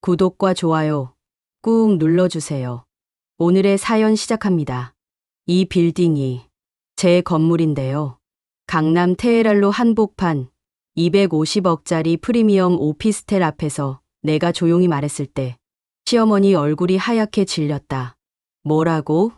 구독과 좋아요 꾹 눌러주세요. 오늘의 사연 시작합니다. 이 빌딩이 제 건물인데요. 강남 테헤랄로 한복판 250억짜리 프리미엄 오피스텔 앞에서 내가 조용히 말했을 때 시어머니 얼굴이 하얗게 질렸다. 뭐라고?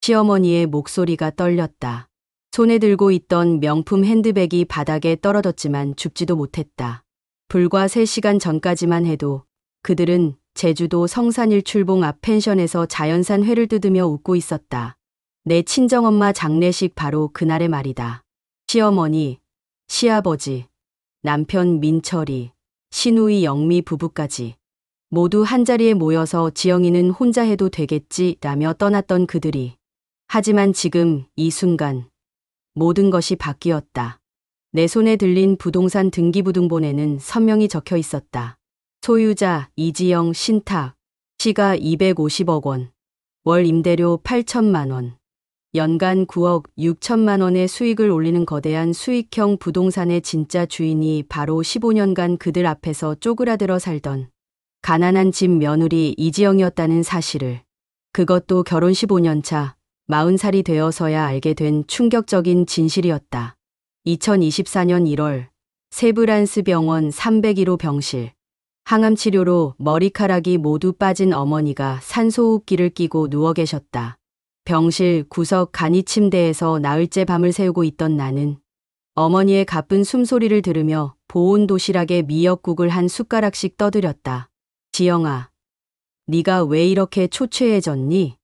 시어머니의 목소리가 떨렸다. 손에 들고 있던 명품 핸드백이 바닥에 떨어졌지만 줍지도 못했다. 불과 3시간 전까지만 해도 그들은 제주도 성산일출봉 앞 펜션에서 자연산 회를 뜯으며 웃고 있었다. 내 친정엄마 장례식 바로 그날의 말이다. 시어머니, 시아버지, 남편 민철이, 시누이 영미 부부까지 모두 한자리에 모여서 지영이는 혼자 해도 되겠지 라며 떠났던 그들이. 하지만 지금 이 순간 모든 것이 바뀌었다. 내 손에 들린 부동산 등기부등본에는 선명히 적혀 있었다. 소유자 이지영 신탁, 시가 250억 원, 월 임대료 8천만 원, 연간 9억 6천만 원의 수익을 올리는 거대한 수익형 부동산의 진짜 주인이 바로 15년간 그들 앞에서 쪼그라들어 살던 가난한 집 며느리 이지영이었다는 사실을, 그것도 결혼 15년 차 40살이 되어서야 알게 된 충격적인 진실이었다. 2024년 1월 세브란스 병원 301호 병실. 항암 치료로 머리카락이 모두 빠진 어머니가 산소호흡기를 끼고 누워 계셨다. 병실 구석 간이 침대에서 나흘째 밤을 새우고 있던 나는 어머니의 가쁜 숨소리를 들으며 보온 도시락에 미역국을 한 숟가락씩 떠들였다. 지영아, 네가 왜 이렇게 초췌해졌니?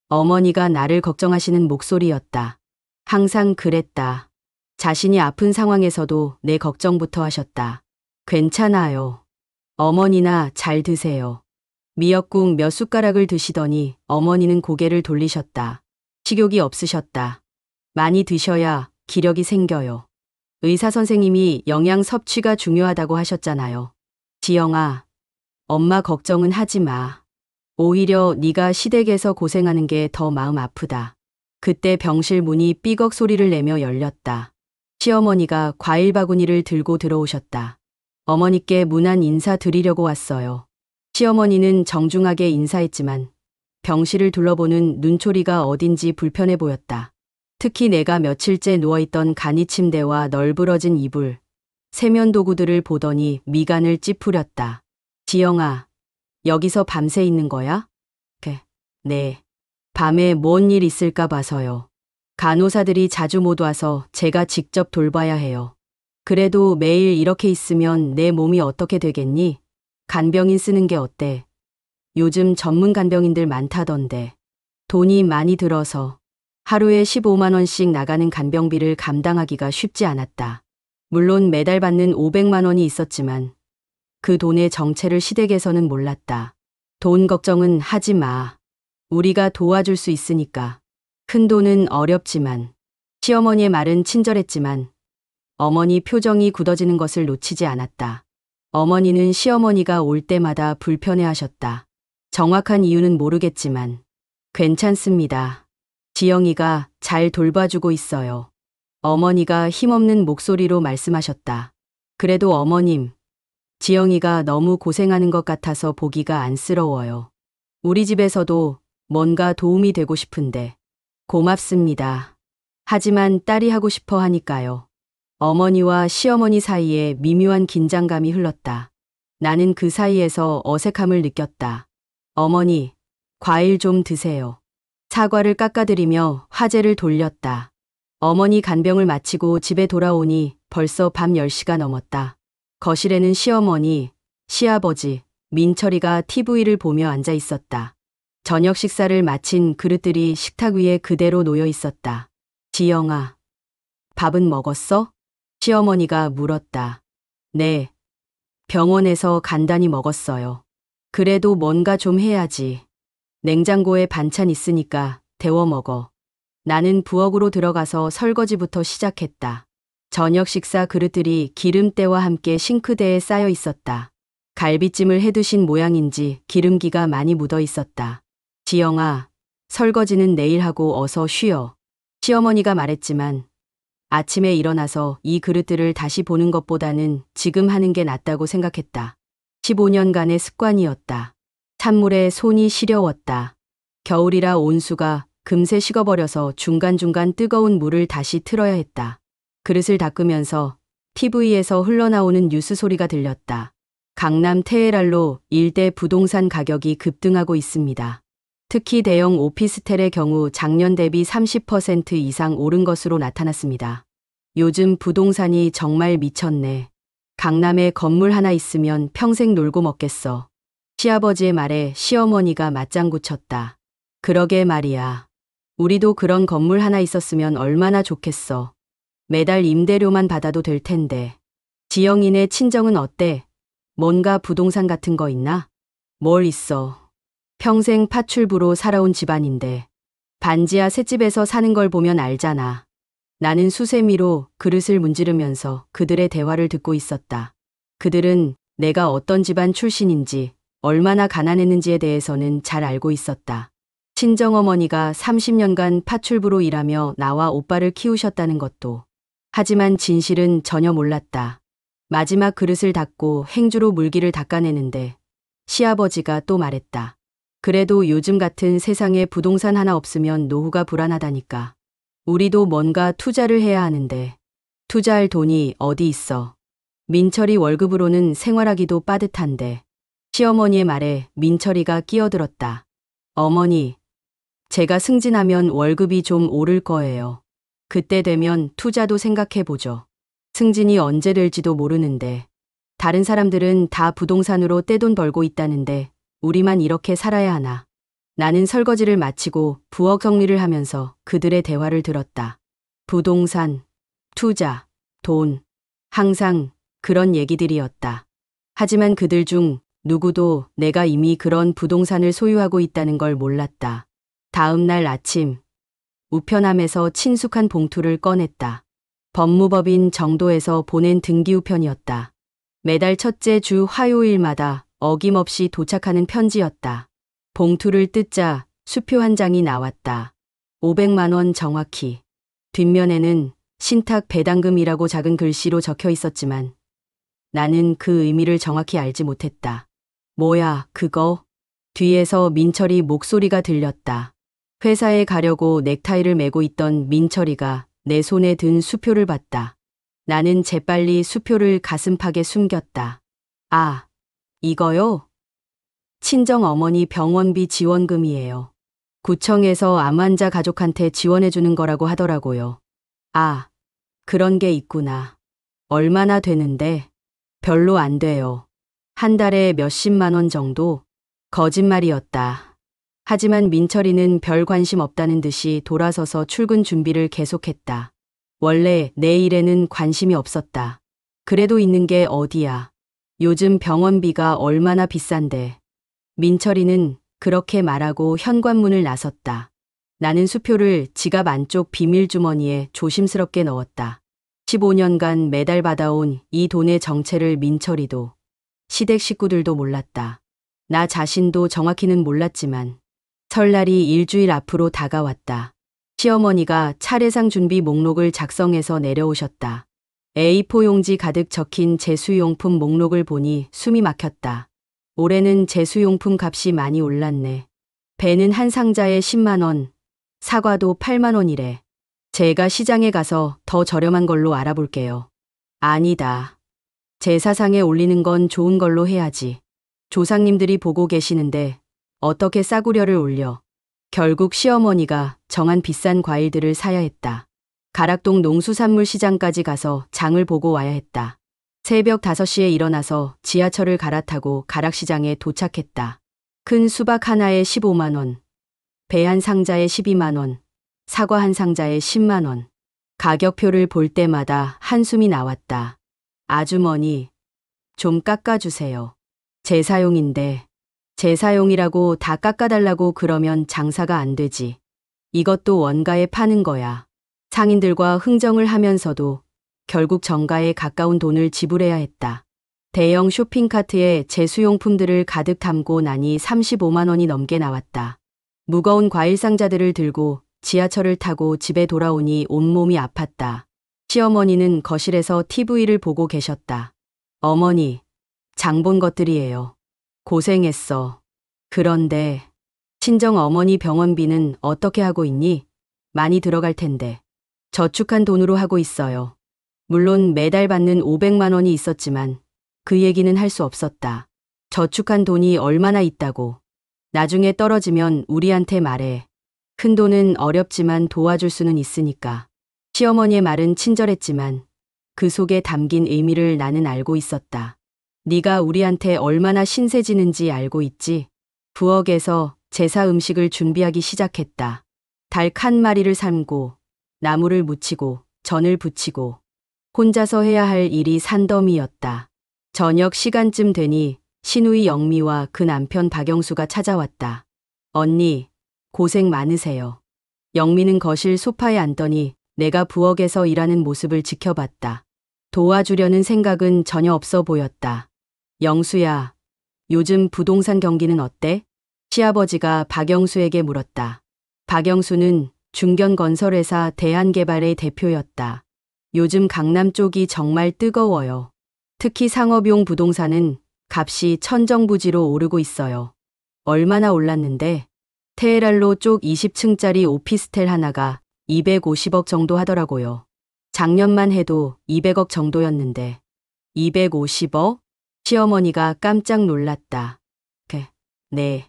어머니가 나를 걱정하시는 목소리였다. 항상 그랬다. 자신이 아픈 상황에서도 내 걱정부터 하셨다. 괜찮아요. 어머니나 잘 드세요. 미역국 몇 숟가락을 드시더니 어머니는 고개를 돌리셨다. 식욕이 없으셨다. 많이 드셔야 기력이 생겨요. 의사 선생님이 영양 섭취가 중요하다고 하셨잖아요. 지영아, 엄마 걱정은 하지 마. 오히려 네가 시댁에서 고생하는 게 더 마음 아프다. 그때 병실 문이 삐걱 소리를 내며 열렸다. 시어머니가 과일 바구니를 들고 들어오셨다. 어머니께 문안 인사드리려고 왔어요. 시어머니는 정중하게 인사했지만 병실을 둘러보는 눈초리가 어딘지 불편해 보였다. 특히 내가 며칠째 누워있던 간이 침대와 널브러진 이불, 세면 도구들을 보더니 미간을 찌푸렸다. 지영아, 여기서 밤새 있는 거야? 네. 밤에 뭔 일 있을까 봐서요. 간호사들이 자주 못 와서 제가 직접 돌봐야 해요. 그래도 매일 이렇게 있으면 내 몸이 어떻게 되겠니? 간병인 쓰는 게 어때? 요즘 전문 간병인들 많다던데. 돈이 많이 들어서 하루에 15만 원씩 나가는 간병비를 감당하기가 쉽지 않았다. 물론 매달 받는 500만 원이 있었지만 그 돈의 정체를 시댁에서는 몰랐다. 돈 걱정은 하지 마. 우리가 도와줄 수 있으니까. 큰 돈은 어렵지만. 시어머니의 말은 친절했지만 어머니 표정이 굳어지는 것을 놓치지 않았다. 어머니는 시어머니가 올 때마다 불편해하셨다. 정확한 이유는 모르겠지만 괜찮습니다. 지영이가 잘 돌봐주고 있어요. 어머니가 힘없는 목소리로 말씀하셨다. 그래도 어머님, 지영이가 너무 고생하는 것 같아서 보기가 안쓰러워요. 우리 집에서도 뭔가 도움이 되고 싶은데. 고맙습니다. 하지만 딸이 하고 싶어 하니까요. 어머니와 시어머니 사이에 미묘한 긴장감이 흘렀다. 나는 그 사이에서 어색함을 느꼈다. 어머니, 과일 좀 드세요. 사과를 깎아드리며 화제를 돌렸다. 어머니 간병을 마치고 집에 돌아오니 벌써 밤 10시가 넘었다. 거실에는 시어머니, 시아버지, 민철이가 TV를 보며 앉아 있었다. 저녁 식사를 마친 그릇들이 식탁 위에 그대로 놓여 있었다. 지영아, 밥은 먹었어? 시어머니가 물었다. 네. 병원에서 간단히 먹었어요. 그래도 뭔가 좀 해야지. 냉장고에 반찬 있으니까 데워 먹어. 나는 부엌으로 들어가서 설거지부터 시작했다. 저녁 식사 그릇들이 기름때와 함께 싱크대에 쌓여 있었다. 갈비찜을 해두신 모양인지 기름기가 많이 묻어 있었다. 지영아, 설거지는 내일 하고 어서 쉬어. 시어머니가 말했지만 아침에 일어나서 이 그릇들을 다시 보는 것보다는 지금 하는 게 낫다고 생각했다. 15년간의 습관이었다. 찬물에 손이 시려웠다. 겨울이라 온수가 금세 식어버려서 중간중간 뜨거운 물을 다시 틀어야 했다. 그릇을 닦으면서 TV에서 흘러나오는 뉴스 소리가 들렸다. 강남 테헤랄로 일대 부동산 가격이 급등하고 있습니다. 특히 대형 오피스텔의 경우 작년 대비 30% 이상 오른 것으로 나타났습니다. 요즘 부동산이 정말 미쳤네. 강남에 건물 하나 있으면 평생 놀고 먹겠어. 시아버지의 말에 시어머니가 맞장구 쳤다. 그러게 말이야. 우리도 그런 건물 하나 있었으면 얼마나 좋겠어. 매달 임대료만 받아도 될 텐데. 지영이네 친정은 어때? 뭔가 부동산 같은 거 있나? 뭘 있어. 평생 파출부로 살아온 집안인데. 반지하 셋집에서 사는 걸 보면 알잖아. 나는 수세미로 그릇을 문지르면서 그들의 대화를 듣고 있었다. 그들은 내가 어떤 집안 출신인지, 얼마나 가난했는지에 대해서는 잘 알고 있었다. 친정어머니가 30년간 파출부로 일하며 나와 오빠를 키우셨다는 것도. 하지만 진실은 전혀 몰랐다. 마지막 그릇을 닦고 행주로 물기를 닦아내는데 시아버지가 또 말했다. 그래도 요즘 같은 세상에 부동산 하나 없으면 노후가 불안하다니까. 우리도 뭔가 투자를 해야 하는데 투자할 돈이 어디 있어. 민철이 월급으로는 생활하기도 빠듯한데. 시어머니의 말에 민철이가 끼어들었다. 어머니, 제가 승진하면 월급이 좀 오를 거예요. 그때 되면 투자도 생각해보죠. 승진이 언제 될지도 모르는데. 다른 사람들은 다 부동산으로 떼돈 벌고 있다는데 우리만 이렇게 살아야 하나. 나는 설거지를 마치고 부엌 정리를 하면서 그들의 대화를 들었다. 부동산, 투자, 돈. 항상 그런 얘기들이었다. 하지만 그들 중 누구도 내가 이미 그런 부동산을 소유하고 있다는 걸 몰랐다. 다음 날 아침, 우편함에서 친숙한 봉투를 꺼냈다. 법무법인 정도에서 보낸 등기우편이었다. 매달 첫째 주 화요일마다 어김없이 도착하는 편지였다. 봉투를 뜯자 수표 한 장이 나왔다. 500만 원 정확히. 뒷면에는 신탁 배당금이라고 작은 글씨로 적혀 있었지만 나는 그 의미를 정확히 알지 못했다. 뭐야, 그거? 뒤에서 민철이 목소리가 들렸다. 회사에 가려고 넥타이를 메고 있던 민철이가 내 손에 든 수표를 봤다. 나는 재빨리 수표를 가슴팍에 숨겼다. 아, 이거요? 친정 어머니 병원비 지원금이에요. 구청에서 암 환자 가족한테 지원해주는 거라고 하더라고요. 아, 그런 게 있구나. 얼마나 되는데? 별로 안 돼요. 한 달에 몇십만 원 정도? 거짓말이었다. 하지만 민철이는 별 관심 없다는 듯이 돌아서서 출근 준비를 계속했다. 원래 내 일에는 관심이 없었다. 그래도 있는 게 어디야. 요즘 병원비가 얼마나 비싼데. 민철이는 그렇게 말하고 현관문을 나섰다. 나는 수표를 지갑 안쪽 비밀주머니에 조심스럽게 넣었다. 15년간 매달 받아온 이 돈의 정체를 민철이도 시댁 식구들도 몰랐다. 나 자신도 정확히는 몰랐지만 설날이 일주일 앞으로 다가왔다. 시어머니가 차례상 준비 목록을 작성해서 내려오셨다. A4 용지 가득 적힌 제수용품 목록을 보니 숨이 막혔다. 올해는 제수용품 값이 많이 올랐네. 배는 한 상자에 10만 원, 사과도 8만 원이래. 제가 시장에 가서 더 저렴한 걸로 알아볼게요. 아니다. 제사상에 올리는 건 좋은 걸로 해야지. 조상님들이 보고 계시는데 어떻게 싸구려를 올려. 결국 시어머니가 정한 비싼 과일들을 사야 했다. 가락동 농수산물 시장까지 가서 장을 보고 와야 했다. 새벽 5시에 일어나서 지하철을 갈아타고 가락시장에 도착했다. 큰 수박 하나에 15만 원, 배 한 상자에 12만 원, 사과 한 상자에 10만 원. 가격표를 볼 때마다 한숨이 나왔다. 아주머니, 좀 깎아주세요. 제사용인데. 제사용이라고 다 깎아달라고 그러면 장사가 안 되지. 이것도 원가에 파는 거야. 상인들과 흥정을 하면서도 결국 정가에 가까운 돈을 지불해야 했다. 대형 쇼핑카트에 제수용품들을 가득 담고 나니 35만 원이 넘게 나왔다. 무거운 과일 상자들을 들고 지하철을 타고 집에 돌아오니 온몸이 아팠다. 시어머니는 거실에서 TV를 보고 계셨다. 어머니, 장본 것들이에요. 고생했어. 그런데 친정 어머니 병원비는 어떻게 하고 있니? 많이 들어갈 텐데. 저축한 돈으로 하고 있어요. 물론 매달 받는 500만 원이 있었지만 그 얘기는 할 수 없었다. 저축한 돈이 얼마나 있다고. 나중에 떨어지면 우리한테 말해. 큰 돈은 어렵지만 도와줄 수는 있으니까. 시어머니의 말은 친절했지만 그 속에 담긴 의미를 나는 알고 있었다. 네가 우리한테 얼마나 신세지는지 알고 있지? 부엌에서 제사 음식을 준비하기 시작했다. 닭 한 마리를 삶고 나무를 묻히고 전을 부치고 혼자서 해야 할 일이 산더미였다. 저녁 시간쯤 되니 시누이 영미와 그 남편 박영수가 찾아왔다. 언니, 고생 많으세요. 영미는 거실 소파에 앉더니 내가 부엌에서 일하는 모습을 지켜봤다. 도와주려는 생각은 전혀 없어 보였다. 영수야, 요즘 부동산 경기는 어때? 시아버지가 박영수에게 물었다. 박영수는 중견건설회사 대한개발의 대표였다. 요즘 강남 쪽이 정말 뜨거워요. 특히 상업용 부동산은 값이 천정부지로 오르고 있어요. 얼마나 올랐는데? 테헤랄로 쪽 20층짜리 오피스텔 하나가 250억 정도 하더라고요. 작년만 해도 200억 정도였는데. 250억? 시어머니가 깜짝 놀랐다. 네.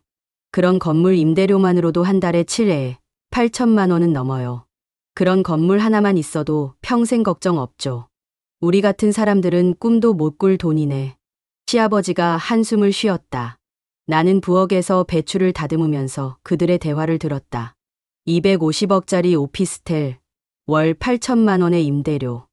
그런 건물 임대료만으로도 한 달에 7에 8천만 원은 넘어요. 그런 건물 하나만 있어도 평생 걱정 없죠. 우리 같은 사람들은 꿈도 못 꿀 돈이네. 시아버지가 한숨을 쉬었다. 나는 부엌에서 배추를 다듬으면서 그들의 대화를 들었다. 250억짜리 오피스텔, 월 8천만 원의 임대료.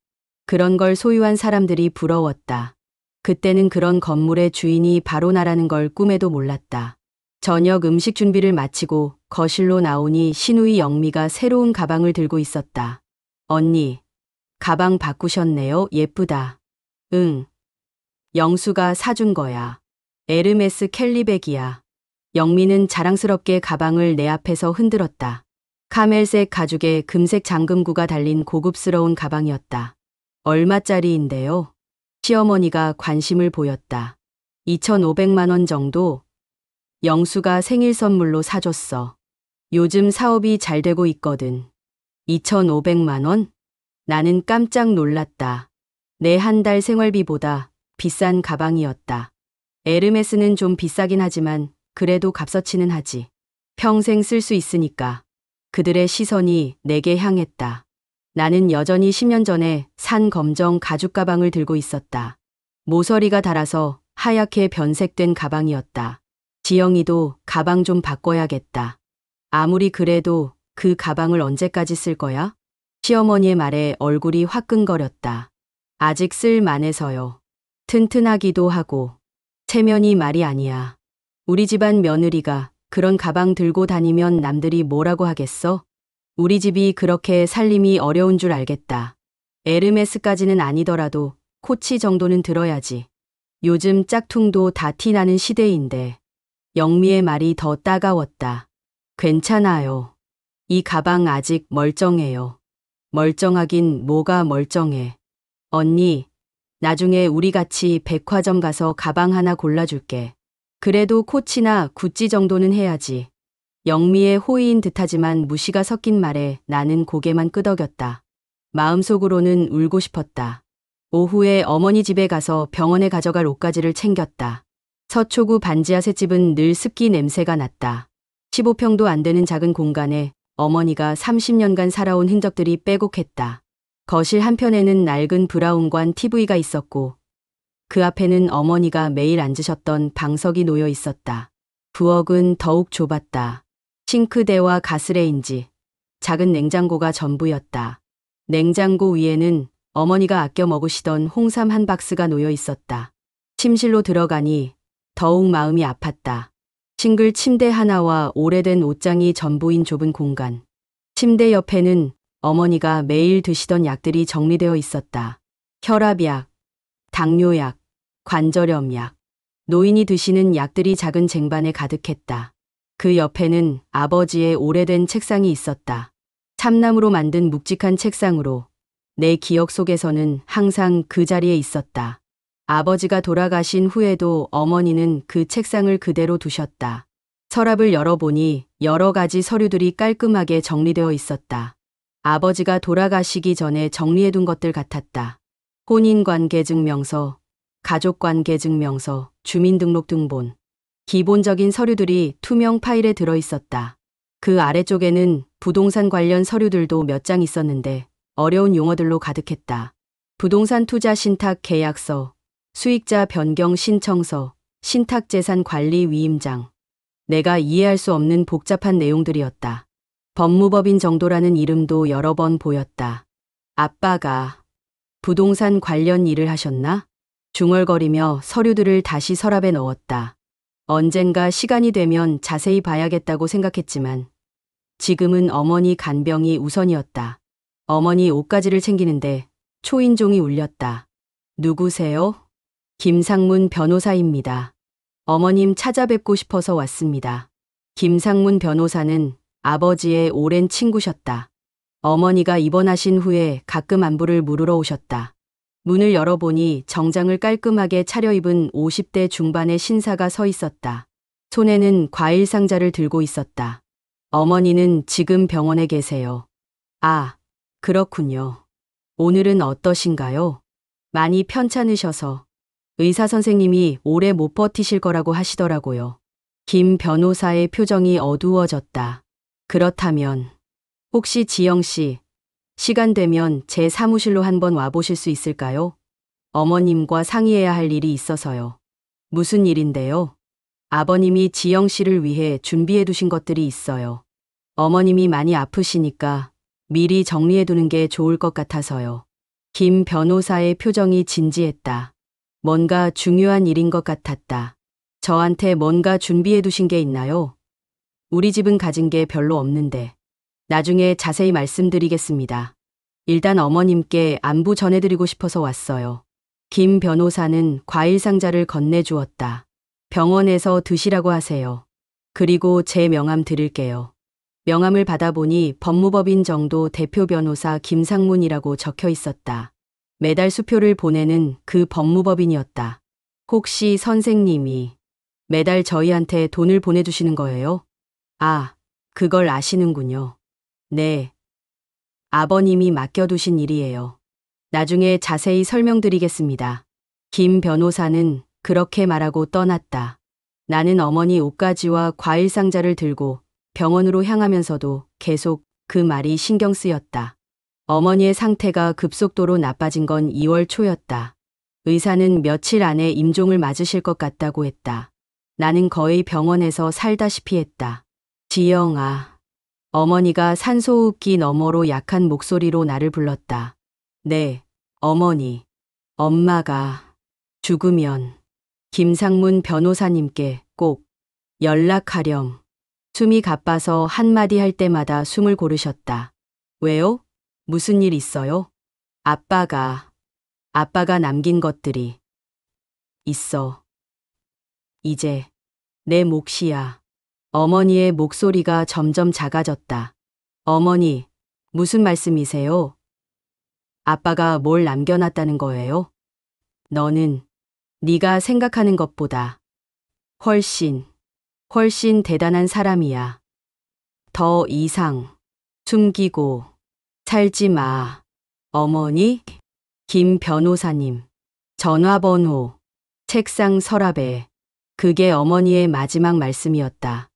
그런 걸 소유한 사람들이 부러웠다. 그때는 그런 건물의 주인이 바로 나라는 걸 꿈에도 몰랐다. 저녁 음식 준비를 마치고 거실로 나오니 시누이 영미가 새로운 가방을 들고 있었다. 언니, 가방 바꾸셨네요. 예쁘다. 응. 영수가 사준 거야. 에르메스 캘리백이야. 영미는 자랑스럽게 가방을 내 앞에서 흔들었다. 카멜색 가죽에 금색 잠금구가 달린 고급스러운 가방이었다. 얼마짜리인데요? 시어머니가 관심을 보였다. 2,500만 원 정도? 영수가 생일 선물로 사줬어. 요즘 사업이 잘 되고 있거든. 2,500만 원? 나는 깜짝 놀랐다. 내 한 달 생활비보다 비싼 가방이었다. 에르메스는 좀 비싸긴 하지만 그래도 값어치는 하지. 평생 쓸 수 있으니까. 그들의 시선이 내게 향했다. 나는 여전히 10년 전에 산 검정 가죽 가방을 들고 있었다. 모서리가 닳아서 하얗게 변색된 가방이었다. 지영이도 가방 좀 바꿔야겠다. 아무리 그래도 그 가방을 언제까지 쓸 거야? 시어머니의 말에 얼굴이 화끈거렸다. 아직 쓸 만해서요. 튼튼하기도 하고. 체면이 말이 아니야. 우리 집안 며느리가 그런 가방 들고 다니면 남들이 뭐라고 하겠어? 우리 집이 그렇게 살림이 어려운 줄 알겠다. 에르메스까지는 아니더라도 코치 정도는 들어야지. 요즘 짝퉁도 다 티나는 시대인데. 영미의 말이 더 따가웠다. 괜찮아요. 이 가방 아직 멀쩡해요. 멀쩡하긴 뭐가 멀쩡해. 언니, 나중에 우리 같이 백화점 가서 가방 하나 골라줄게. 그래도 코치나 구찌 정도는 해야지. 영미의 호의인 듯하지만 무시가 섞인 말에 나는 고개만 끄덕였다. 마음속으로는 울고 싶었다. 오후에 어머니 집에 가서 병원에 가져갈 옷가지를 챙겼다. 서초구 반지하 셋집은 늘 습기 냄새가 났다. 15평도 안 되는 작은 공간에 어머니가 30년간 살아온 흔적들이 빼곡했다. 거실 한편에는 낡은 브라운관 TV가 있었고 그 앞에는 어머니가 매일 앉으셨던 방석이 놓여 있었다. 부엌은 더욱 좁았다. 싱크대와 가스레인지, 작은 냉장고가 전부였다. 냉장고 위에는 어머니가 아껴 먹으시던 홍삼 한 박스가 놓여 있었다. 침실로 들어가니 더욱 마음이 아팠다. 싱글 침대 하나와 오래된 옷장이 전부인 좁은 공간. 침대 옆에는 어머니가 매일 드시던 약들이 정리되어 있었다. 혈압약, 당뇨약, 관절염약. 노인이 드시는 약들이 작은 쟁반에 가득했다. 그 옆에는 아버지의 오래된 책상이 있었다. 참나무로 만든 묵직한 책상으로 내 기억 속에서는 항상 그 자리에 있었다. 아버지가 돌아가신 후에도 어머니는 그 책상을 그대로 두셨다. 서랍을 열어보니 여러 가지 서류들이 깔끔하게 정리되어 있었다. 아버지가 돌아가시기 전에 정리해둔 것들 같았다. 혼인관계증명서, 가족관계증명서, 주민등록등본. 기본적인 서류들이 투명 파일에 들어있었다. 그 아래쪽에는 부동산 관련 서류들도 몇 장 있었는데 어려운 용어들로 가득했다. 부동산 투자 신탁 계약서, 수익자 변경 신청서, 신탁재산 관리 위임장. 내가 이해할 수 없는 복잡한 내용들이었다. 법무법인 정도라는 이름도 여러 번 보였다. 아빠가 부동산 관련 일을 하셨나? 중얼거리며 서류들을 다시 서랍에 넣었다. 언젠가 시간이 되면 자세히 봐야겠다고 생각했지만 지금은 어머니 간병이 우선이었다. 어머니 옷가지를 챙기는데 초인종이 울렸다. 누구세요? 김상문 변호사입니다. 어머님 찾아뵙고 싶어서 왔습니다. 김상문 변호사는 아버지의 오랜 친구셨다. 어머니가 입원하신 후에 가끔 안부를 물으러 오셨다. 문을 열어보니 정장을 깔끔하게 차려입은 50대 중반의 신사가 서 있었다. 손에는 과일 상자를 들고 있었다. 어머니는 지금 병원에 계세요. 아, 그렇군요. 오늘은 어떠신가요? 많이 편찮으셔서 의사 선생님이 오래 못 버티실 거라고 하시더라고요. 김 변호사의 표정이 어두워졌다. 그렇다면 혹시 지영 씨, 시간 되면 제 사무실로 한번 와보실 수 있을까요? 어머님과 상의해야 할 일이 있어서요. 무슨 일인데요? 아버님이 지영 씨를 위해 준비해 두신 것들이 있어요. 어머님이 많이 아프시니까 미리 정리해 두는 게 좋을 것 같아서요. 김 변호사의 표정이 진지했다. 뭔가 중요한 일인 것 같았다. 저한테 뭔가 준비해 두신 게 있나요? 우리 집은 가진 게 별로 없는데. 나중에 자세히 말씀드리겠습니다. 일단 어머님께 안부 전해드리고 싶어서 왔어요. 김 변호사는 과일 상자를 건네주었다. 병원에서 드시라고 하세요. 그리고 제 명함 드릴게요. 명함을 받아보니 법무법인 정도 대표 변호사 김상문이라고 적혀 있었다. 매달 수표를 보내는 그 법무법인이었다. 혹시 선생님이 매달 저희한테 돈을 보내주시는 거예요? 아, 그걸 아시는군요. 네. 아버님이 맡겨두신 일이에요. 나중에 자세히 설명드리겠습니다. 김 변호사는 그렇게 말하고 떠났다. 나는 어머니 옷가지와 과일 상자를 들고 병원으로 향하면서도 계속 그 말이 신경 쓰였다. 어머니의 상태가 급속도로 나빠진 건 2월 초였다. 의사는 며칠 안에 임종을 맞으실 것 같다고 했다. 나는 거의 병원에서 살다시피 했다. 지영아. 어머니가 산소호흡기 너머로 약한 목소리로 나를 불렀다. 네, 어머니. 엄마가 죽으면 김상문 변호사님께 꼭 연락하렴. 숨이 가빠서 한마디 할 때마다 숨을 고르셨다. 왜요? 무슨 일 있어요? 아빠가 남긴 것들이 있어. 이제 내 몫이야. 어머니의 목소리가 점점 작아졌다. 어머니, 무슨 말씀이세요? 아빠가 뭘 남겨놨다는 거예요? 너는 네가 생각하는 것보다 훨씬 대단한 사람이야. 더 이상 숨기고 살지 마. 어머니? 김 변호사님. 전화번호. 책상 서랍에. 그게 어머니의 마지막 말씀이었다.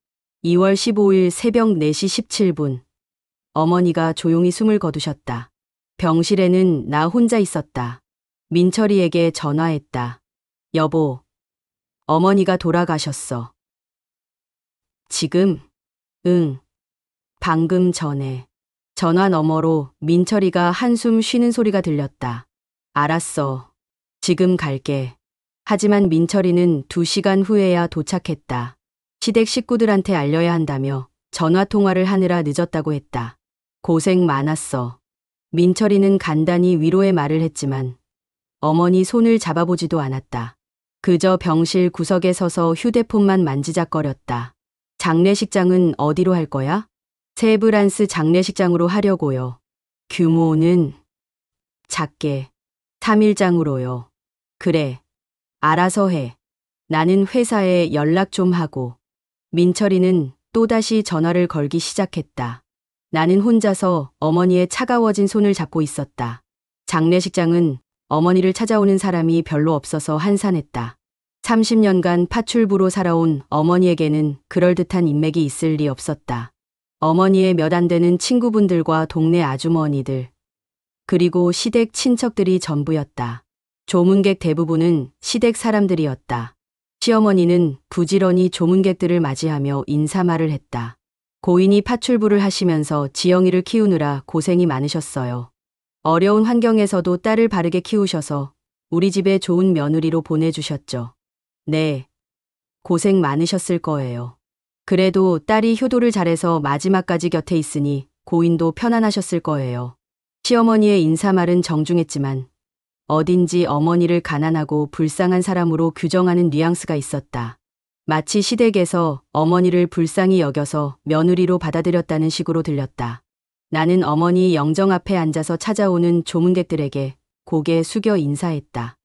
2월 15일 새벽 4시 17분. 어머니가 조용히 숨을 거두셨다. 병실에는 나 혼자 있었다. 민철이에게 전화했다. 여보, 어머니가 돌아가셨어. 지금? 응. 방금 전에. 전화 너머로 민철이가 한숨 쉬는 소리가 들렸다. 알았어. 지금 갈게. 하지만 민철이는 2시간 후에야 도착했다. 시댁 식구들한테 알려야 한다며 전화 통화를 하느라 늦었다고 했다. 고생 많았어. 민철이는 간단히 위로의 말을 했지만 어머니 손을 잡아보지도 않았다. 그저 병실 구석에 서서 휴대폰만 만지작거렸다. 장례식장은 어디로 할 거야? 세브란스 장례식장으로 하려고요. 규모는 작게 3일장으로요. 그래, 알아서 해. 나는 회사에 연락 좀 하고. 민철이는 또다시 전화를 걸기 시작했다. 나는 혼자서 어머니의 차가워진 손을 잡고 있었다. 장례식장은 어머니를 찾아오는 사람이 별로 없어서 한산했다. 30년간 파출부로 살아온 어머니에게는 그럴듯한 인맥이 있을 리 없었다. 어머니의 몇 안 되는 친구분들과 동네 아주머니들, 그리고 시댁 친척들이 전부였다. 조문객 대부분은 시댁 사람들이었다. 시어머니는 부지런히 조문객들을 맞이하며 인사말을 했다. 고인이 파출부를 하시면서 지영이를 키우느라 고생이 많으셨어요. 어려운 환경에서도 딸을 바르게 키우셔서 우리 집에 좋은 며느리로 보내주셨죠. 네, 고생 많으셨을 거예요. 그래도 딸이 효도를 잘해서 마지막까지 곁에 있으니 고인도 편안하셨을 거예요. 시어머니의 인사말은 정중했지만 어딘지 어머니를 가난하고 불쌍한 사람으로 규정하는 뉘앙스가 있었다. 마치 시댁에서 어머니를 불쌍히 여겨서 며느리로 받아들였다는 식으로 들렸다. 나는 어머니 영정 앞에 앉아서 찾아오는 조문객들에게 고개 숙여 인사했다.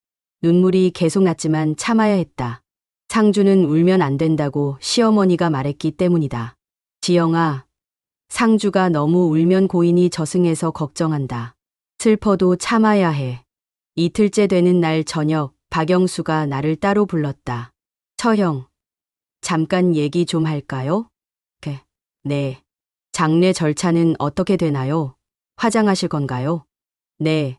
눈물이 계속 났지만 참아야 했다. 상주는 울면 안 된다고 시어머니가 말했기 때문이다. 지영아, 상주가 너무 울면 고인이 저승해서 걱정한다. 슬퍼도 참아야 해. 이틀째 되는 날 저녁 박영수가 나를 따로 불렀다. 처형, 잠깐 얘기 좀 할까요? 네. 장례 절차는 어떻게 되나요? 화장하실 건가요? 네.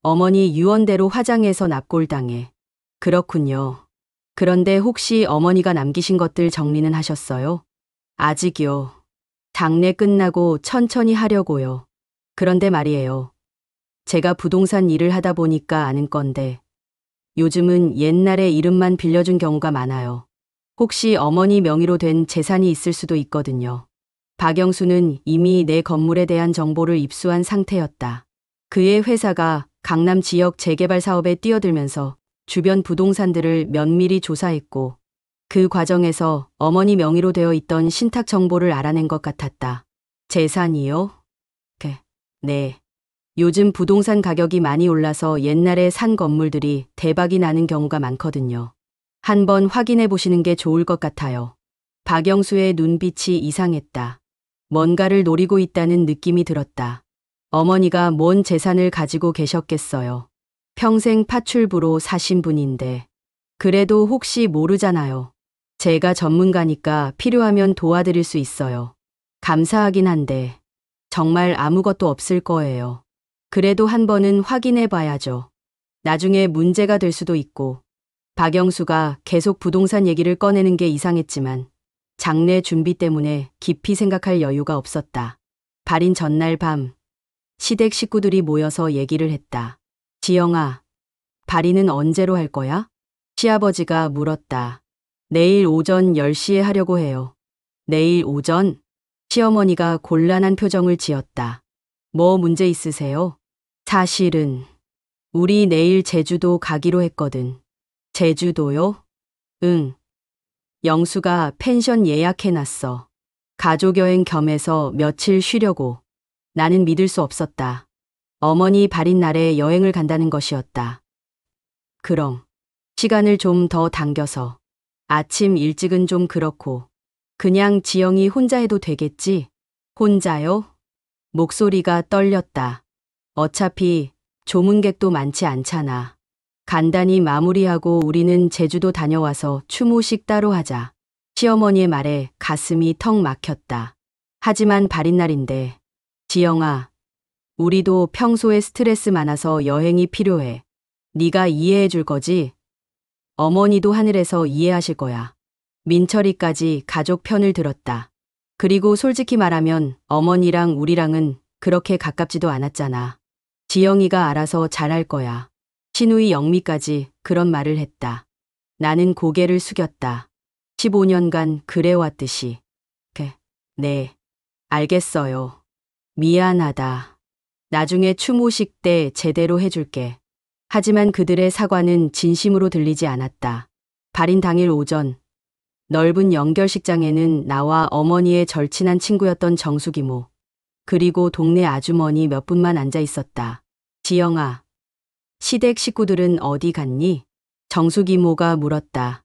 어머니 유언대로 화장해서 납골당해. 그렇군요. 그런데 혹시 어머니가 남기신 것들 정리는 하셨어요? 아직이요. 장례 끝나고 천천히 하려고요. 그런데 말이에요. 제가 부동산 일을 하다 보니까 아는 건데 요즘은 옛날에 이름만 빌려준 경우가 많아요. 혹시 어머니 명의로 된 재산이 있을 수도 있거든요. 박영수는 이미 내 건물에 대한 정보를 입수한 상태였다. 그의 회사가 강남 지역 재개발 사업에 뛰어들면서 주변 부동산들을 면밀히 조사했고 그 과정에서 어머니 명의로 되어 있던 신탁 정보를 알아낸 것 같았다. 재산이요? 네. 요즘 부동산 가격이 많이 올라서 옛날에 산 건물들이 대박이 나는 경우가 많거든요. 한번 확인해 보시는 게 좋을 것 같아요. 박영수의 눈빛이 이상했다. 뭔가를 노리고 있다는 느낌이 들었다. 어머니가 뭔 재산을 가지고 계셨겠어요. 평생 파출부로 사신 분인데. 그래도 혹시 모르잖아요. 제가 전문가니까 필요하면 도와드릴 수 있어요. 감사하긴 한데 정말 아무것도 없을 거예요. 그래도 한 번은 확인해 봐야죠. 나중에 문제가 될 수도 있고. 박영수가 계속 부동산 얘기를 꺼내는 게 이상했지만 장례 준비 때문에 깊이 생각할 여유가 없었다. 발인 전날 밤 시댁 식구들이 모여서 얘기를 했다. 지영아, 발인은 언제로 할 거야? 시아버지가 물었다. 내일 오전 10시에 하려고 해요. 내일 오전? 시어머니가 곤란한 표정을 지었다. 뭐 문제 있으세요? 사실은 우리 내일 제주도 가기로 했거든. 제주도요? 응. 영수가 펜션 예약해놨어. 가족여행 겸해서 며칠 쉬려고. 나는 믿을 수 없었다. 어머니 발인 날에 여행을 간다는 것이었다. 그럼 시간을 좀 더 당겨서. 아침 일찍은 좀 그렇고. 그냥 지영이 혼자 해도 되겠지? 혼자요? 목소리가 떨렸다. 어차피 조문객도 많지 않잖아. 간단히 마무리하고 우리는 제주도 다녀와서 추모식 따로 하자. 시어머니의 말에 가슴이 턱 막혔다. 하지만 발인 날인데. 지영아, 우리도 평소에 스트레스 많아서 여행이 필요해. 네가 이해해 줄 거지? 어머니도 하늘에서 이해하실 거야. 민철이까지 가족 편을 들었다. 그리고 솔직히 말하면 어머니랑 우리랑은 그렇게 가깝지도 않았잖아. 지영이가 알아서 잘할 거야. 시누이 영미까지 그런 말을 했다. 나는 고개를 숙였다. 15년간 그래왔듯이. 네, 알겠어요. 미안하다. 나중에 추모식 때 제대로 해줄게. 하지만 그들의 사과는 진심으로 들리지 않았다. 발인 당일 오전, 넓은 연결식장에는 나와 어머니의 절친한 친구였던 정숙 이모, 그리고 동네 아주머니 몇 분만 앉아 있었다. 지영아, 시댁 식구들은 어디 갔니? 정숙이모가 물었다.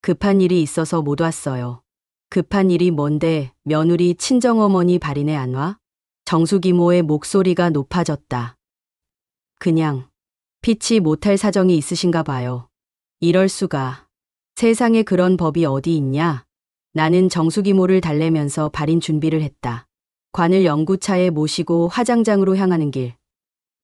급한 일이 있어서 못 왔어요. 급한 일이 뭔데 며느리 친정어머니 발인에 안 와? 정숙이모의 목소리가 높아졌다. 그냥 피치 못할 사정이 있으신가 봐요. 이럴 수가. 세상에 그런 법이 어디 있냐? 나는 정숙이모를 달래면서 발인 준비를 했다. 관을 연구차에 모시고 화장장으로 향하는 길.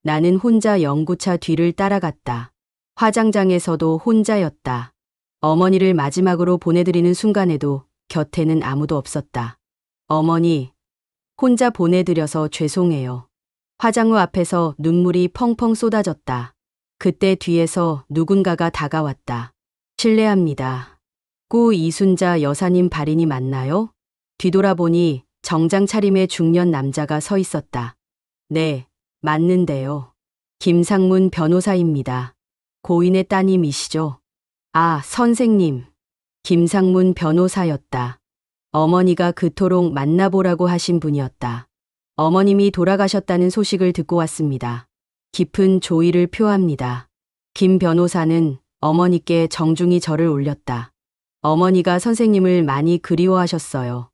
나는 혼자 연구차 뒤를 따라갔다. 화장장에서도 혼자였다. 어머니를 마지막으로 보내드리는 순간에도 곁에는 아무도 없었다. 어머니, 혼자 보내드려서 죄송해요. 화장루 앞에서 눈물이 펑펑 쏟아졌다. 그때 뒤에서 누군가가 다가왔다. 실례합니다. 꾸 이순자 여사님 발인이 맞나요? 뒤돌아보니 정장 차림의 중년 남자가 서 있었다. 네, 맞는데요. 김상문 변호사입니다. 고인의 따님이시죠? 아, 선생님. 김상문 변호사였다. 어머니가 그토록 만나보라고 하신 분이었다. 어머님이 돌아가셨다는 소식을 듣고 왔습니다. 깊은 조의를 표합니다. 김 변호사는 어머니께 정중히 절을 올렸다. 어머니가 선생님을 많이 그리워하셨어요.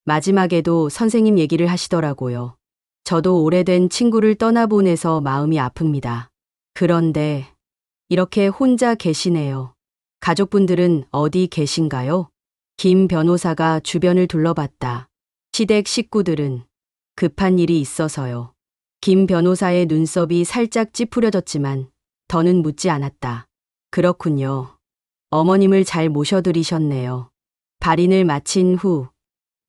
마지막에도 선생님 얘기를 하시더라고요. 저도 오래된 친구를 떠나보내서 마음이 아픕니다. 그런데 이렇게 혼자 계시네요. 가족분들은 어디 계신가요? 김 변호사가 주변을 둘러봤다. 시댁 식구들은 급한 일이 있어서요. 김 변호사의 눈썹이 살짝 찌푸려졌지만 더는 묻지 않았다. 그렇군요. 어머님을 잘 모셔드리셨네요. 발인을 마친 후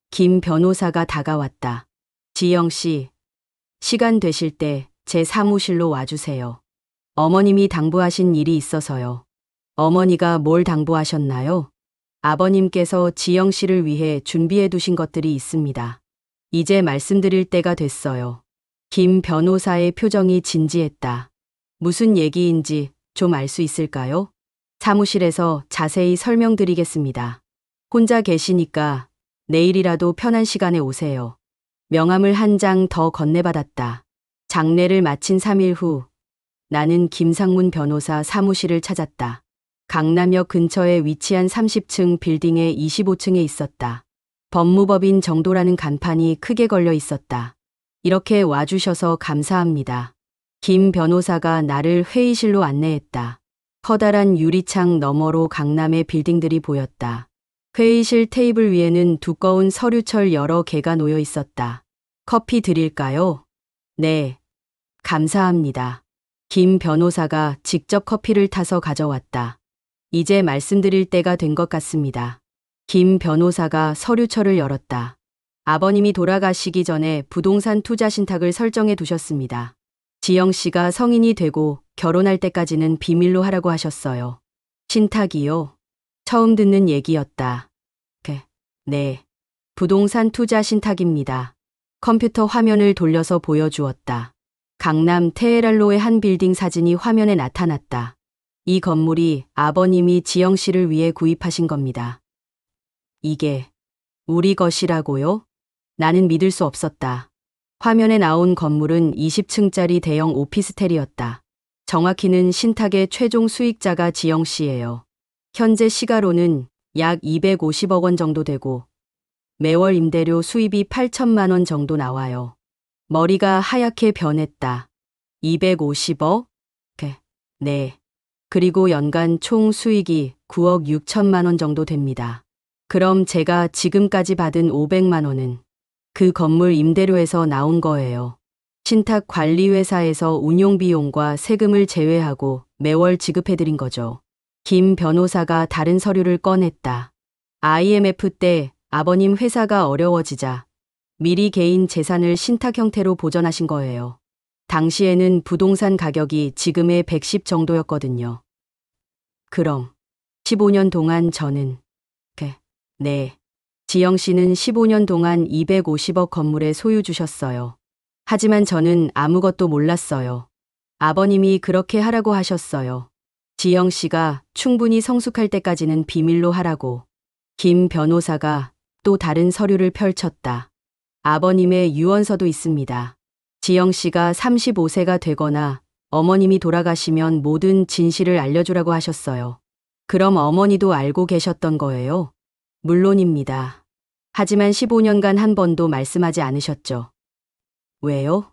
김 변호사가 다가왔다. 지영 씨, 시간 되실 때 제 사무실로 와주세요. 어머님이 당부하신 일이 있어서요. 어머니가 뭘 당부하셨나요? 아버님께서 지영 씨를 위해 준비해 두신 것들이 있습니다. 이제 말씀드릴 때가 됐어요. 김 변호사의 표정이 진지했다. 무슨 얘기인지 좀 알 수 있을까요? 사무실에서 자세히 설명드리겠습니다. 혼자 계시니까 내일이라도 편한 시간에 오세요. 명함을 한 장 더 건네받았다. 장례를 마친 3일 후 나는 김상문 변호사 사무실을 찾았다. 강남역 근처에 위치한 30층 빌딩의 25층에 있었다. 법무법인 정도라는 간판이 크게 걸려 있었다. 이렇게 와주셔서 감사합니다. 김 변호사가 나를 회의실로 안내했다. 커다란 유리창 너머로 강남의 빌딩들이 보였다. 회의실 테이블 위에는 두꺼운 서류철 여러 개가 놓여 있었다. 커피 드릴까요? 네, 감사합니다. 김 변호사가 직접 커피를 타서 가져왔다. 이제 말씀드릴 때가 된 것 같습니다. 김 변호사가 서류철을 열었다. 아버님이 돌아가시기 전에 부동산 투자 신탁을 설정해 두셨습니다. 지영 씨가 성인이 되고 결혼할 때까지는 비밀로 하라고 하셨어요. 신탁이요? 처음 듣는 얘기였다. 네. 부동산 투자 신탁입니다. 컴퓨터 화면을 돌려서 보여주었다. 강남 테헤랄로의 한 빌딩 사진이 화면에 나타났다. 이 건물이 아버님이 지영 씨를 위해 구입하신 겁니다. 이게 우리 것이라고요? 나는 믿을 수 없었다. 화면에 나온 건물은 20층짜리 대형 오피스텔이었다. 정확히는 신탁의 최종 수익자가 지영 씨예요. 현재 시가로는 약 250억 원 정도 되고 매월 임대료 수입이 8천만 원 정도 나와요. 머리가 하얗게 변했다. 250억? 네. 그리고 연간 총 수익이 9억 6천만 원 정도 됩니다. 그럼 제가 지금까지 받은 500만 원은 그 건물 임대료에서 나온 거예요. 신탁 관리회사에서 운용비용과 세금을 제외하고 매월 지급해드린 거죠. 김 변호사가 다른 서류를 꺼냈다. IMF 때 아버님 회사가 어려워지자 미리 개인 재산을 신탁 형태로 보전하신 거예요. 당시에는 부동산 가격이 지금의 110 정도였거든요. 그럼 15년 동안 저는 네. 지영 씨는 15년 동안 250억 건물에 소유 주셨어요. 하지만 저는 아무것도 몰랐어요. 아버님이 그렇게 하라고 하셨어요. 지영 씨가 충분히 성숙할 때까지는 비밀로 하라고. 김 변호사가 또 다른 서류를 펼쳤다. 아버님의 유언서도 있습니다. 지영 씨가 35세가 되거나 어머님이 돌아가시면 모든 진실을 알려주라고 하셨어요. 그럼 어머니도 알고 계셨던 거예요? 물론입니다. 하지만 15년간 한 번도 말씀하지 않으셨죠. 왜요?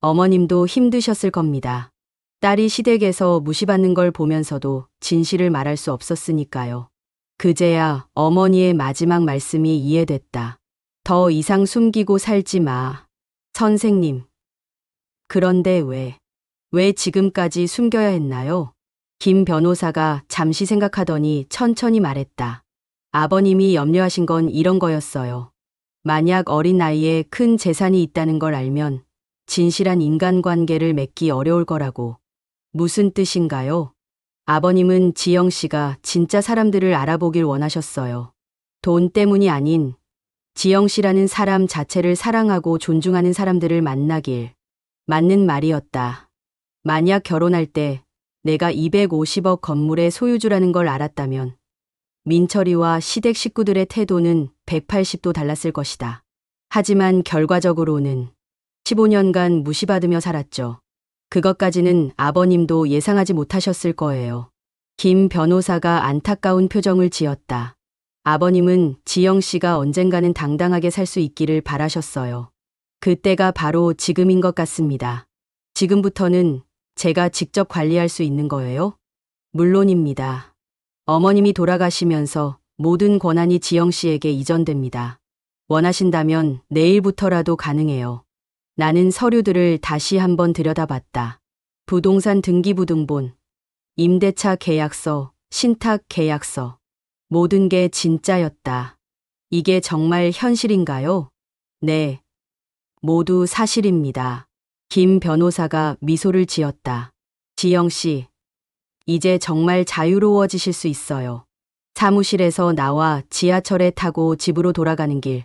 어머님도 힘드셨을 겁니다. 딸이 시댁에서 무시받는 걸 보면서도 진실을 말할 수 없었으니까요. 그제야 어머니의 마지막 말씀이 이해됐다. 더 이상 숨기고 살지 마. 선생님. 그런데 왜 지금까지 숨겨야 했나요? 김 변호사가 잠시 생각하더니 천천히 말했다. 아버님이 염려하신 건 이런 거였어요. 만약 어린 나이에 큰 재산이 있다는 걸 알면 진실한 인간관계를 맺기 어려울 거라고. 무슨 뜻인가요? 아버님은 지영 씨가 진짜 사람들을 알아보길 원하셨어요. 돈 때문이 아닌 지영 씨라는 사람 자체를 사랑하고 존중하는 사람들을 만나길. 맞는 말이었다. 만약 결혼할 때 내가 250억 건물의 소유주라는 걸 알았다면 민철이와 시댁 식구들의 태도는 180도 달랐을 것이다. 하지만 결과적으로는 15년간 무시받으며 살았죠. 그것까지는 아버님도 예상하지 못하셨을 거예요. 김 변호사가 안타까운 표정을 지었다. 아버님은 지영 씨가 언젠가는 당당하게 살 수 있기를 바라셨어요. 그때가 바로 지금인 것 같습니다. 지금부터는 제가 직접 관리할 수 있는 거예요? 물론입니다. 어머님이 돌아가시면서 모든 권한이 지영 씨에게 이전됩니다. 원하신다면 내일부터라도 가능해요. 나는 서류들을 다시 한번 들여다봤다. 부동산 등기부등본, 임대차 계약서, 신탁 계약서. 모든 게 진짜였다. 이게 정말 현실인가요? 네. 모두 사실입니다. 김 변호사가 미소를 지었다. 지영 씨, 이제 정말 자유로워지실 수 있어요. 사무실에서 나와 지하철에 타고 집으로 돌아가는 길.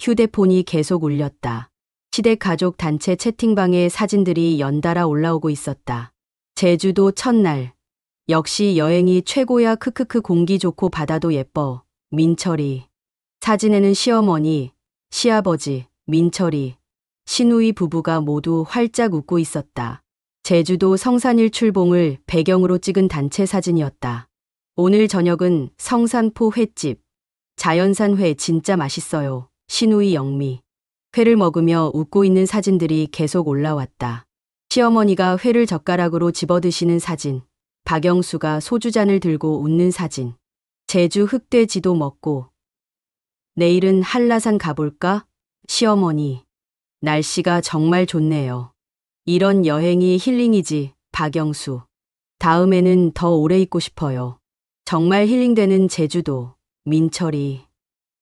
휴대폰이 계속 울렸다. 시댁 가족 단체 채팅방에 사진들이 연달아 올라오고 있었다. 제주도 첫날. 역시 여행이 최고야. 크크크. 공기 좋고 바다도 예뻐. 민철이. 사진에는 시어머니, 시아버지, 민철이, 시누이 부부가 모두 활짝 웃고 있었다. 제주도 성산일 출봉을 배경으로 찍은 단체 사진이었다. 오늘 저녁은 성산포 횟집. 자연산 회 진짜 맛있어요. 시누이 영미. 회를 먹으며 웃고 있는 사진들이 계속 올라왔다. 시어머니가 회를 젓가락으로 집어드시는 사진. 박영수가 소주잔을 들고 웃는 사진. 제주 흑돼지도 먹고. 내일은 한라산 가볼까? 시어머니. 날씨가 정말 좋네요. 이런 여행이 힐링이지, 박영수. 다음에는 더 오래 있고 싶어요. 정말 힐링되는 제주도. 민철이.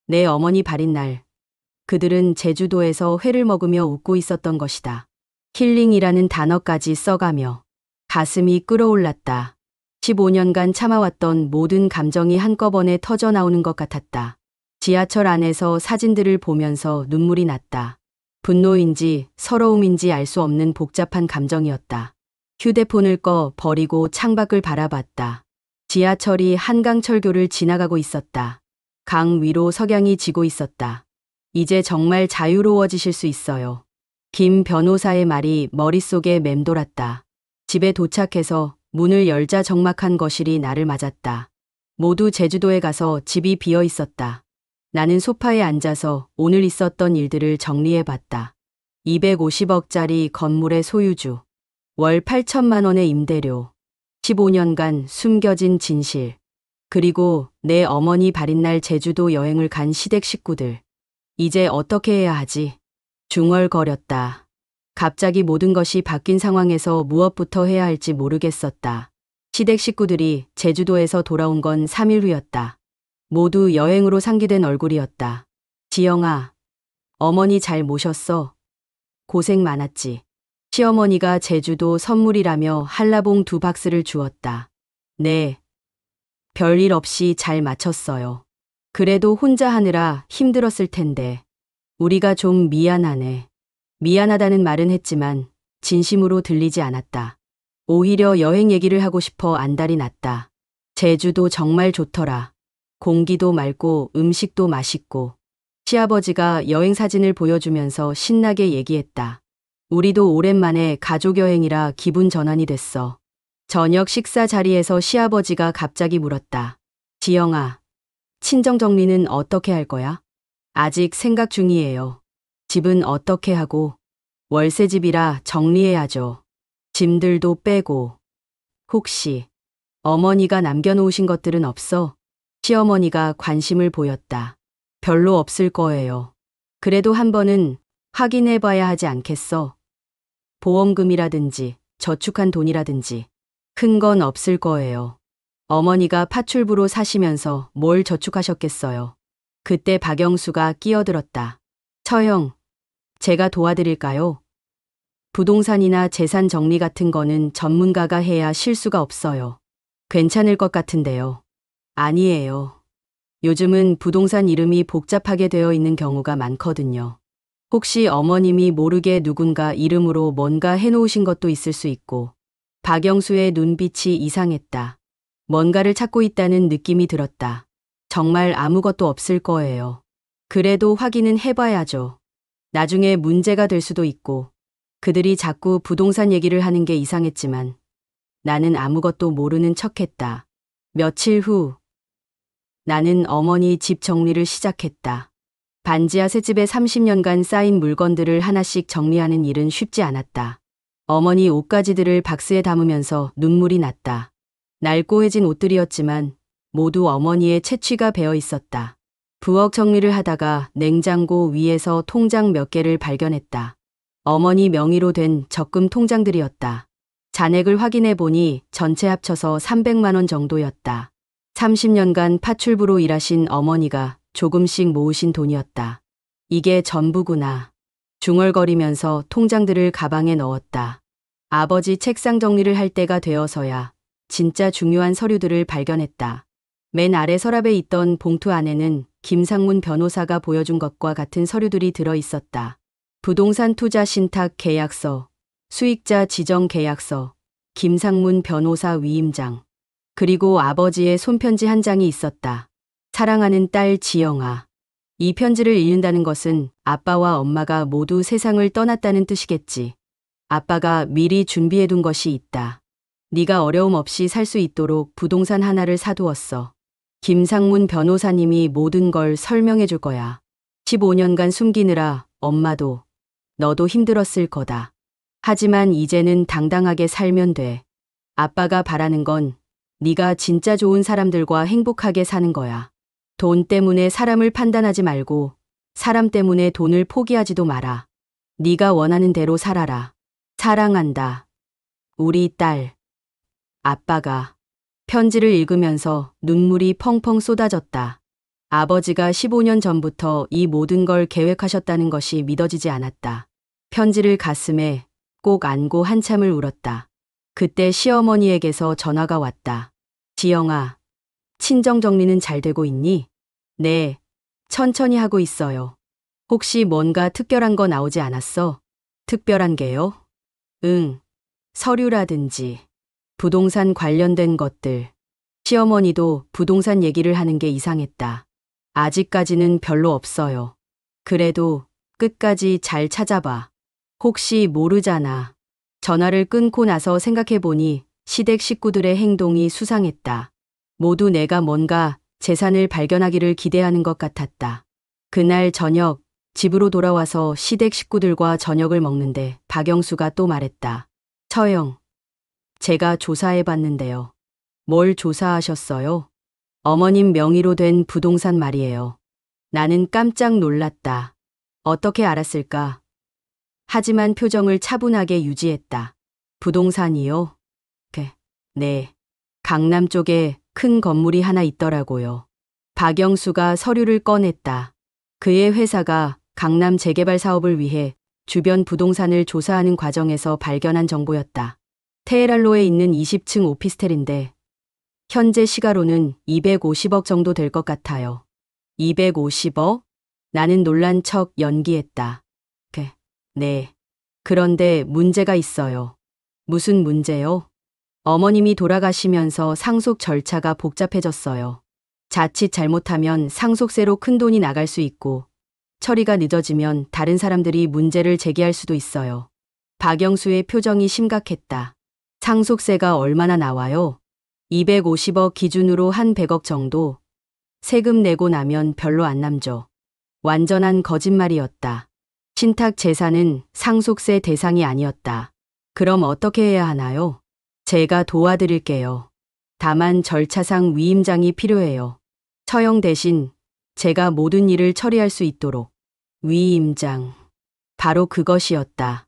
내 어머니 발인 날. 그들은 제주도에서 회를 먹으며 웃고 있었던 것이다. 힐링이라는 단어까지 써가며 가슴이 끓어올랐다. 15년간 참아왔던 모든 감정이 한꺼번에 터져나오는 것 같았다. 지하철 안에서 사진들을 보면서 눈물이 났다. 분노인지 서러움인지 알 수 없는 복잡한 감정이었다. 휴대폰을 꺼 버리고 창밖을 바라봤다. 지하철이 한강철교를 지나가고 있었다. 강 위로 석양이 지고 있었다. 이제 정말 자유로워지실 수 있어요. 김 변호사의 말이 머릿속에 맴돌았다. 집에 도착해서 문을 열자 적막한 거실이 나를 맞았다. 모두 제주도에 가서 집이 비어 있었다. 나는 소파에 앉아서 오늘 있었던 일들을 정리해봤다. 250억짜리 건물의 소유주, 월 8천만 원의 임대료, 15년간 숨겨진 진실, 그리고 내 어머니 발인 날 제주도 여행을 간 시댁 식구들. 이제 어떻게 해야 하지? 중얼거렸다. 갑자기 모든 것이 바뀐 상황에서 무엇부터 해야 할지 모르겠었다. 시댁 식구들이 제주도에서 돌아온 건 3일 후였다. 모두 여행으로 상기된 얼굴이었다. 지영아, 어머니 잘 모셨어? 고생 많았지. 시어머니가 제주도 선물이라며 한라봉 2박스를 주었다. 네. 별일 없이 잘 마쳤어요. 그래도 혼자 하느라 힘들었을 텐데. 우리가 좀 미안하네. 미안하다는 말은 했지만 진심으로 들리지 않았다. 오히려 여행 얘기를 하고 싶어 안달이 났다. 제주도 정말 좋더라. 공기도 맑고 음식도 맛있고. 시아버지가 여행 사진을 보여주면서 신나게 얘기했다. 우리도 오랜만에 가족 여행이라 기분 전환이 됐어. 저녁 식사 자리에서 시아버지가 갑자기 물었다. 지영아, 친정 정리는 어떻게 할 거야? 아직 생각 중이에요. 집은 어떻게 하고, 월세집이라 정리해야죠. 짐들도 빼고. 혹시 어머니가 남겨놓으신 것들은 없어? 시어머니가 관심을 보였다. 별로 없을 거예요. 그래도 한 번은 확인해 봐야 하지 않겠어? 보험금이라든지 저축한 돈이라든지 큰 건 없을 거예요. 어머니가 파출부로 사시면서 뭘 저축하셨겠어요. 그때 박영수가 끼어들었다. 처형, 제가 도와드릴까요? 부동산이나 재산 정리 같은 거는 전문가가 해야 실수가 없어요. 괜찮을 것 같은데요. 아니에요. 요즘은 부동산 이름이 복잡하게 되어 있는 경우가 많거든요. 혹시 어머님이 모르게 누군가 이름으로 뭔가 해놓으신 것도 있을 수 있고. 박영수의 눈빛이 이상했다. 뭔가를 찾고 있다는 느낌이 들었다. 정말 아무것도 없을 거예요. 그래도 확인은 해봐야죠. 나중에 문제가 될 수도 있고. 그들이 자꾸 부동산 얘기를 하는 게 이상했지만 나는 아무것도 모르는 척했다. 며칠 후 나는 어머니 집 정리를 시작했다. 반지하 새집에 30년간 쌓인 물건들을 하나씩 정리하는 일은 쉽지 않았다. 어머니 옷가지들을 박스에 담으면서 눈물이 났다. 낡고해진 옷들이었지만 모두 어머니의 채취가 배어 있었다. 부엌 정리를 하다가 냉장고 위에서 통장 몇 개를 발견했다. 어머니 명의로 된 적금 통장들이었다. 잔액을 확인해 보니 전체 합쳐서 300만 원 정도였다. 30년간 파출부로 일하신 어머니가 조금씩 모으신 돈이었다. 이게 전부구나. 중얼거리면서 통장들을 가방에 넣었다. 아버지 책상 정리를 할 때가 되어서야 진짜 중요한 서류들을 발견했다. 맨 아래 서랍에 있던 봉투 안에는 김상문 변호사가 보여준 것과 같은 서류들이 들어 있었다. 부동산 투자 신탁 계약서, 수익자 지정 계약서, 김상문 변호사 위임장, 그리고 아버지의 손편지 한 장이 있었다. 사랑하는 딸 지영아. 이 편지를 읽는다는 것은 아빠와 엄마가 모두 세상을 떠났다는 뜻이겠지. 아빠가 미리 준비해둔 것이 있다. 네가 어려움 없이 살 수 있도록 부동산 하나를 사두었어. 김상문 변호사님이 모든 걸 설명해 줄 거야. 15년간 숨기느라 엄마도 너도 힘들었을 거다. 하지만 이제는 당당하게 살면 돼. 아빠가 바라는 건 네가 진짜 좋은 사람들과 행복하게 사는 거야. 돈 때문에 사람을 판단하지 말고 사람 때문에 돈을 포기하지도 마라. 네가 원하는 대로 살아라. 사랑한다. 우리 딸. 아빠가 편지를 읽으면서 눈물이 펑펑 쏟아졌다. 아버지가 15년 전부터 이 모든 걸 계획하셨다는 것이 믿어지지 않았다. 편지를 가슴에 꼭 안고 한참을 울었다. 그때 시어머니에게서 전화가 왔다. 지영아, 친정 정리는 잘 되고 있니? 네, 천천히 하고 있어요. 혹시 뭔가 특별한 거 나오지 않았어? 특별한 게요? 응, 서류라든지 부동산 관련된 것들. 시어머니도 부동산 얘기를 하는 게 이상했다. 아직까지는 별로 없어요. 그래도 끝까지 잘 찾아봐. 혹시 모르잖아. 전화를 끊고 나서 생각해보니 시댁 식구들의 행동이 수상했다. 모두 내가 뭔가 재산을 발견하기를 기대하는 것 같았다. 그날 저녁 집으로 돌아와서 시댁 식구들과 저녁을 먹는데 박영수가 또 말했다. 처형, 제가 조사해봤는데요. 뭘 조사하셨어요? 어머님 명의로 된 부동산 말이에요. 나는 깜짝 놀랐다. 어떻게 알았을까? 하지만 표정을 차분하게 유지했다. 부동산이요? 네. 강남 쪽에 큰 건물이 하나 있더라고요. 박영수가 서류를 꺼냈다. 그의 회사가 강남 재개발 사업을 위해 주변 부동산을 조사하는 과정에서 발견한 정보였다. 테헤랄로에 있는 20층 오피스텔인데 현재 시가로는 250억 정도 될 것 같아요. 250억? 나는 놀란 척 연기했다. 네. 그런데 문제가 있어요. 무슨 문제요? 어머님이 돌아가시면서 상속 절차가 복잡해졌어요. 자칫 잘못하면 상속세로 큰 돈이 나갈 수 있고 처리가 늦어지면 다른 사람들이 문제를 제기할 수도 있어요. 박영수의 표정이 심각했다. 상속세가 얼마나 나와요? 250억 기준으로 한 100억 정도. 세금 내고 나면 별로 안 남죠. 완전한 거짓말이었다. 신탁 재산은 상속세 대상이 아니었다. 그럼 어떻게 해야 하나요? 제가 도와드릴게요. 다만 절차상 위임장이 필요해요. 처형 대신 제가 모든 일을 처리할 수 있도록. 위임장. 바로 그것이었다.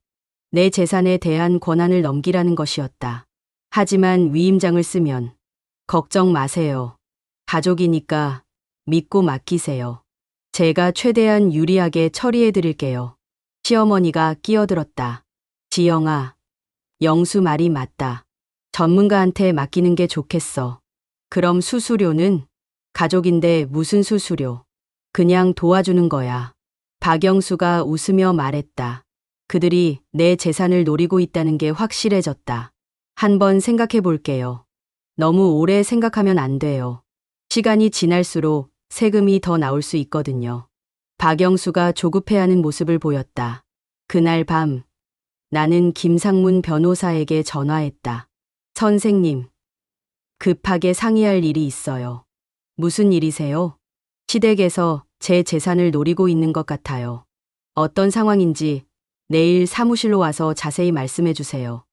내 재산에 대한 권한을 넘기라는 것이었다. 하지만 위임장을 쓰면 걱정 마세요. 가족이니까 믿고 맡기세요. 제가 최대한 유리하게 처리해 드릴게요. 시어머니가 끼어들었다. 지영아, 영수 말이 맞다. 전문가한테 맡기는 게 좋겠어. 그럼 수수료는? 가족인데 무슨 수수료? 그냥 도와주는 거야. 박영수가 웃으며 말했다. 그들이 내 재산을 노리고 있다는 게 확실해졌다. 한번 생각해 볼게요. 너무 오래 생각하면 안 돼요. 시간이 지날수록 세금이 더 나올 수 있거든요. 박영수가 조급해하는 모습을 보였다. 그날 밤 나는 김상문 변호사에게 전화했다. 선생님, 급하게 상의할 일이 있어요. 무슨 일이세요? 시댁에서 제 재산을 노리고 있는 것 같아요. 어떤 상황인지 내일 사무실로 와서 자세히 말씀해 주세요.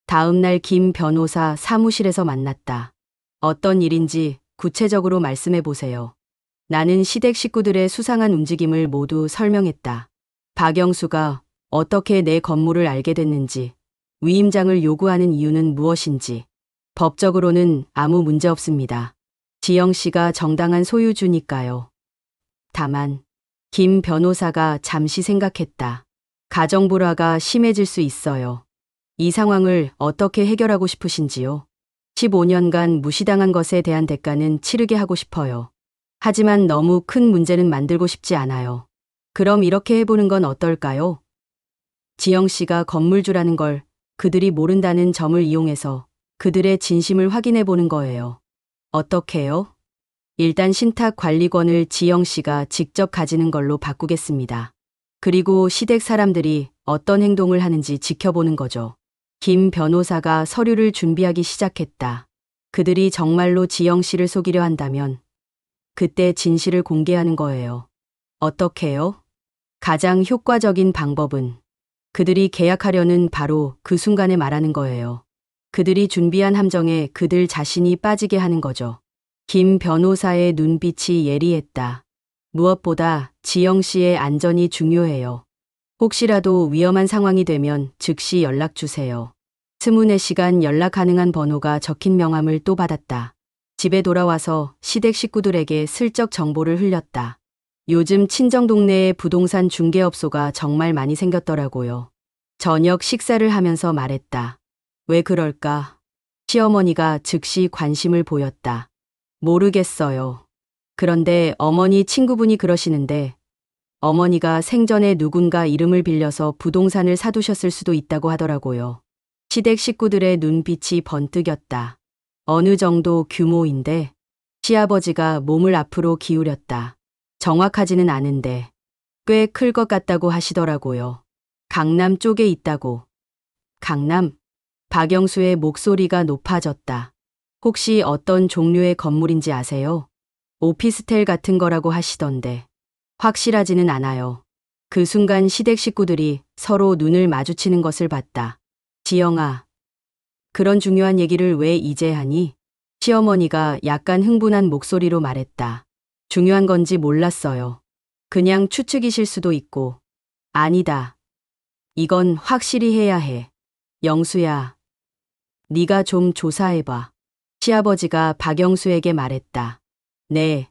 다음 날 김 변호사 사무실에서 만났다. 어떤 일인지 구체적으로 말씀해 보세요. 나는 시댁 식구들의 수상한 움직임을 모두 설명했다. 박영수가 어떻게 내 건물을 알게 됐는지, 위임장을 요구하는 이유는 무엇인지. 법적으로는 아무 문제 없습니다. 지영 씨가 정당한 소유주니까요. 다만 김 변호사가 잠시 생각했다. 가정 불화가 심해질 수 있어요. 이 상황을 어떻게 해결하고 싶으신지요? 15년간 무시당한 것에 대한 대가는 치르게 하고 싶어요. 하지만 너무 큰 문제는 만들고 싶지 않아요. 그럼 이렇게 해보는 건 어떨까요? 지영 씨가 건물주라는 걸 그들이 모른다는 점을 이용해서 그들의 진심을 확인해 보는 거예요. 어떻게요? 일단 신탁 관리권을 지영 씨가 직접 가지는 걸로 바꾸겠습니다. 그리고 시댁 사람들이 어떤 행동을 하는지 지켜보는 거죠. 김 변호사가 서류를 준비하기 시작했다. 그들이 정말로 지영 씨를 속이려 한다면 그때 진실을 공개하는 거예요. 어떻게요? 가장 효과적인 방법은 그들이 계약하려는 바로 그 순간에 말하는 거예요. 그들이 준비한 함정에 그들 자신이 빠지게 하는 거죠. 김 변호사의 눈빛이 예리했다. 무엇보다 지영 씨의 안전이 중요해요. 혹시라도 위험한 상황이 되면 즉시 연락 주세요. 24시간 연락 가능한 번호가 적힌 명함을 또 받았다. 집에 돌아와서 시댁 식구들에게 슬쩍 정보를 흘렸다. 요즘 친정 동네에 부동산 중개업소가 정말 많이 생겼더라고요. 저녁 식사를 하면서 말했다. 왜 그럴까? 시어머니가 즉시 관심을 보였다. 모르겠어요. 그런데 어머니 친구분이 그러시는데 어머니가 생전에 누군가 이름을 빌려서 부동산을 사두셨을 수도 있다고 하더라고요. 시댁 식구들의 눈빛이 번뜩였다. 어느 정도 규모인데? 시아버지가 몸을 앞으로 기울였다. 정확하지는 않은데 꽤 클 것 같다고 하시더라고요. 강남 쪽에 있다고. 강남? 박영수의 목소리가 높아졌다. 혹시 어떤 종류의 건물인지 아세요? 오피스텔 같은 거라고 하시던데. 확실하지는 않아요. 그 순간 시댁 식구들이 서로 눈을 마주치는 것을 봤다. 지영아, 그런 중요한 얘기를 왜 이제 하니? 시어머니가 약간 흥분한 목소리로 말했다. 중요한 건지 몰랐어요. 그냥 추측이실 수도 있고. 아니다. 이건 확실히 해야 해. 영수야, 네가 좀 조사해봐. 시아버지가 박영수에게 말했다. 네.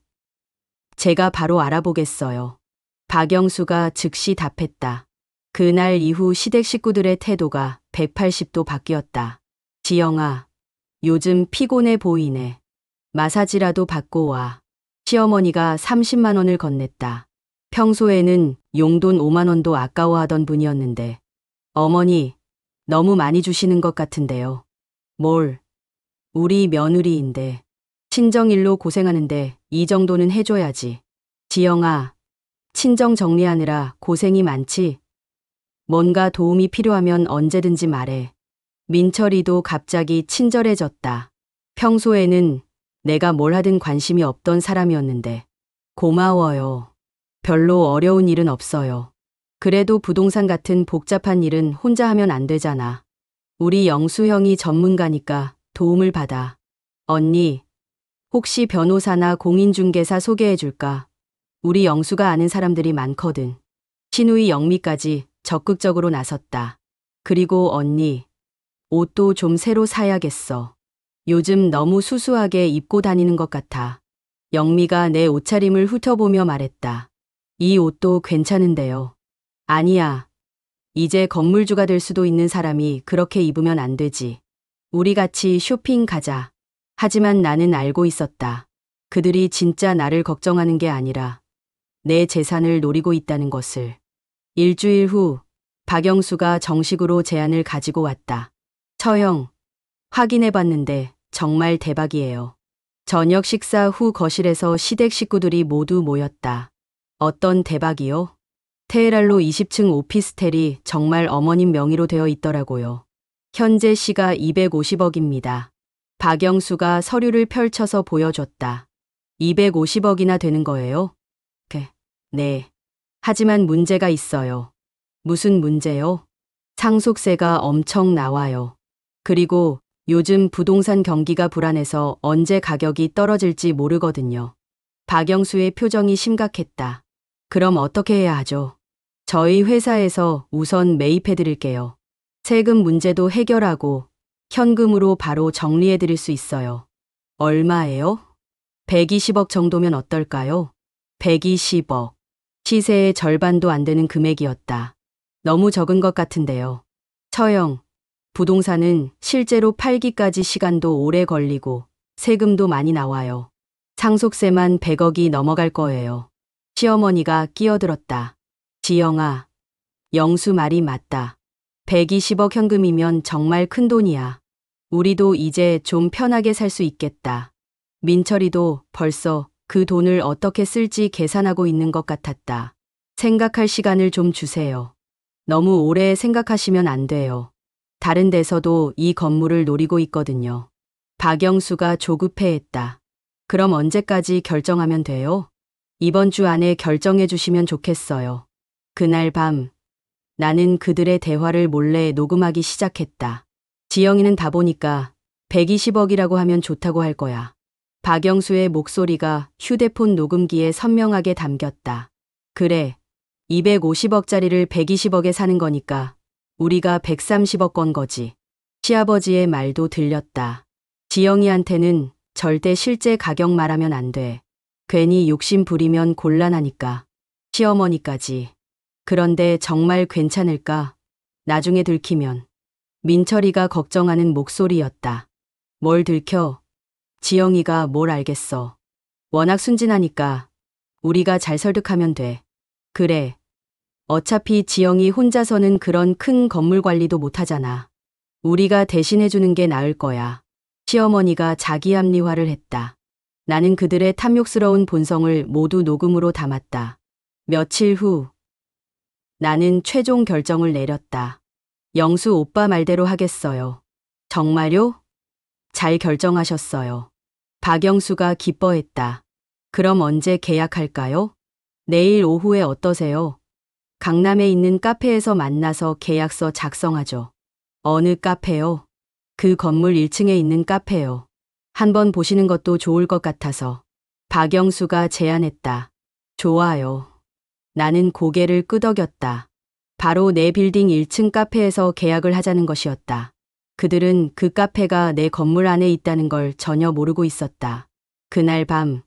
제가 바로 알아보겠어요. 박영수가 즉시 답했다. 그날 이후 시댁 식구들의 태도가 180도 바뀌었다. 지영아, 요즘 피곤해 보이네. 마사지라도 받고 와. 시어머니가 30만 원을 건넸다. 평소에는 용돈 5만 원도 아까워하던 분이었는데 어머니, 너무 많이 주시는 것 같은데요. 뭘? 우리 며느리인데 친정일로 고생하는데 이 정도는 해줘야지. 지영아, 친정 정리하느라 고생이 많지? 뭔가 도움이 필요하면 언제든지 말해. 민철이도 갑자기 친절해졌다. 평소에는 내가 뭘 하든 관심이 없던 사람이었는데 고마워요. 별로 어려운 일은 없어요. 그래도 부동산 같은 복잡한 일은 혼자 하면 안 되잖아. 우리 영수 형이 전문가니까 도움을 받아. 언니, 혹시 변호사나 공인중개사 소개해 줄까? 우리 영수가 아는 사람들이 많거든. 신우이 영미까지 적극적으로 나섰다. 그리고 언니, 옷도 좀 새로 사야겠어. 요즘 너무 수수하게 입고 다니는 것 같아. 영미가 내 옷차림을 훑어보며 말했다. 이 옷도 괜찮은데요. 아니야. 이제 건물주가 될 수도 있는 사람이 그렇게 입으면 안 되지. 우리 같이 쇼핑 가자. 하지만 나는 알고 있었다. 그들이 진짜 나를 걱정하는 게 아니라 내 재산을 노리고 있다는 것을. 일주일 후 박영수가 정식으로 제안을 가지고 왔다. 처형, 확인해봤는데 정말 대박이에요. 저녁 식사 후 거실에서 시댁 식구들이 모두 모였다. 어떤 대박이요? 테헤랄로 20층 오피스텔이 정말 어머님 명의로 되어 있더라고요. 현재 시가 250억입니다. 박영수가 서류를 펼쳐서 보여줬다. 250억이나 되는 거예요? 네. 하지만 문제가 있어요. 무슨 문제요? 상속세가 엄청 나와요. 그리고 요즘 부동산 경기가 불안해서 언제 가격이 떨어질지 모르거든요. 박영수의 표정이 심각했다. 그럼 어떻게 해야 하죠? 저희 회사에서 우선 매입해 드릴게요. 세금 문제도 해결하고 현금으로 바로 정리해 드릴 수 있어요. 얼마예요? 120억 정도면 어떨까요? 120억. 시세의 절반도 안 되는 금액이었다. 너무 적은 것 같은데요. 처형, 부동산은 실제로 팔기까지 시간도 오래 걸리고 세금도 많이 나와요. 상속세만 100억이 넘어갈 거예요. 시어머니가 끼어들었다. 지영아, 영수 말이 맞다. 120억 현금이면 정말 큰 돈이야. 우리도 이제 좀 편하게 살 수 있겠다. 민철이도 벌써 그 돈을 어떻게 쓸지 계산하고 있는 것 같았다. 생각할 시간을 좀 주세요. 너무 오래 생각하시면 안 돼요. 다른 데서도 이 건물을 노리고 있거든요. 박영수가 조급해했다. 그럼 언제까지 결정하면 돼요? 이번 주 안에 결정해 주시면 좋겠어요. 그날 밤 나는 그들의 대화를 몰래 녹음하기 시작했다. 지영이는 다 보니까 120억이라고 하면 좋다고 할 거야. 박영수의 목소리가 휴대폰 녹음기에 선명하게 담겼다. 그래, 250억짜리를 120억에 사는 거니까 우리가 130억 건 거지. 시아버지의 말도 들렸다. 지영이한테는 절대 실제 가격 말하면 안 돼. 괜히 욕심 부리면 곤란하니까. 시어머니까지. 그런데 정말 괜찮을까? 나중에 들키면. 민철이가 걱정하는 목소리였다. 뭘 들켜? 지영이가 뭘 알겠어. 워낙 순진하니까 우리가 잘 설득하면 돼. 그래. 어차피 지영이 혼자서는 그런 큰 건물 관리도 못하잖아. 우리가 대신해주는 게 나을 거야. 시어머니가 자기 합리화를 했다. 나는 그들의 탐욕스러운 본성을 모두 녹음으로 담았다. 며칠 후 나는 최종 결정을 내렸다. 영수 오빠 말대로 하겠어요. 정말요? 잘 결정하셨어요. 박영수가 기뻐했다. 그럼 언제 계약할까요? 내일 오후에 어떠세요? 강남에 있는 카페에서 만나서 계약서 작성하죠. 어느 카페요? 그 건물 1층에 있는 카페요. 한번 보시는 것도 좋을 것 같아서. 박영수가 제안했다. 좋아요. 나는 고개를 끄덕였다. 바로 내 빌딩 1층 카페에서 계약을 하자는 것이었다. 그들은 그 카페가 내 건물 안에 있다는 걸 전혀 모르고 있었다. 그날 밤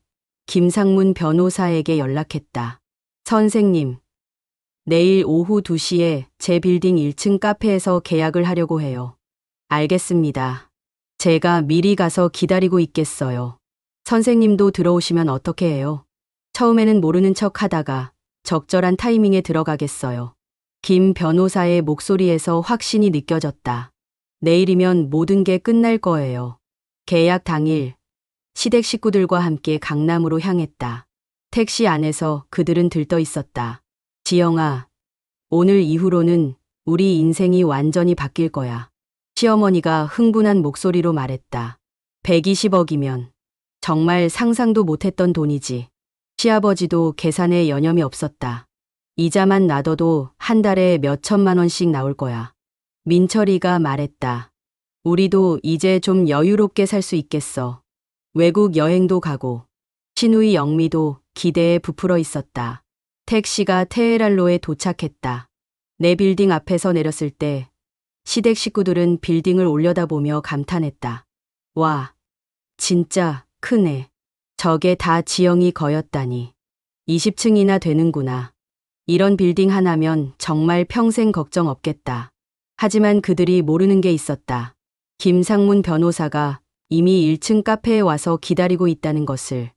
김상문 변호사에게 연락했다. 선생님, 내일 오후 2시에 제 빌딩 1층 카페에서 계약을 하려고 해요. 알겠습니다. 제가 미리 가서 기다리고 있겠어요. 선생님도 들어오시면 어떻게 해요? 처음에는 모르는 척 하다가 적절한 타이밍에 들어가겠어요. 김 변호사의 목소리에서 확신이 느껴졌다. 내일이면 모든 게 끝날 거예요. 계약 당일 시댁 식구들과 함께 강남으로 향했다. 택시 안에서 그들은 들떠 있었다. 지영아, 오늘 이후로는 우리 인생이 완전히 바뀔 거야. 시어머니가 흥분한 목소리로 말했다. 120억이면 정말 상상도 못했던 돈이지. 시아버지도 계산에 여념이 없었다. 이자만 놔둬도 한 달에 몇 천만 원씩 나올 거야. 민철이가 말했다. 우리도 이제 좀 여유롭게 살 수 있겠어. 외국 여행도 가고. 시누이 영미도 기대에 부풀어 있었다. 택시가 테헤랄로에 도착했다. 내 빌딩 앞에서 내렸을 때 시댁 식구들은 빌딩을 올려다보며 감탄했다. 와, 진짜 크네. 저게 다 지영이 거였다니. 20층이나 되는구나. 이런 빌딩 하나면 정말 평생 걱정 없겠다. 하지만 그들이 모르는 게 있었다. 김상문 변호사가 이미 1층 카페에 와서 기다리고 있다는 것을.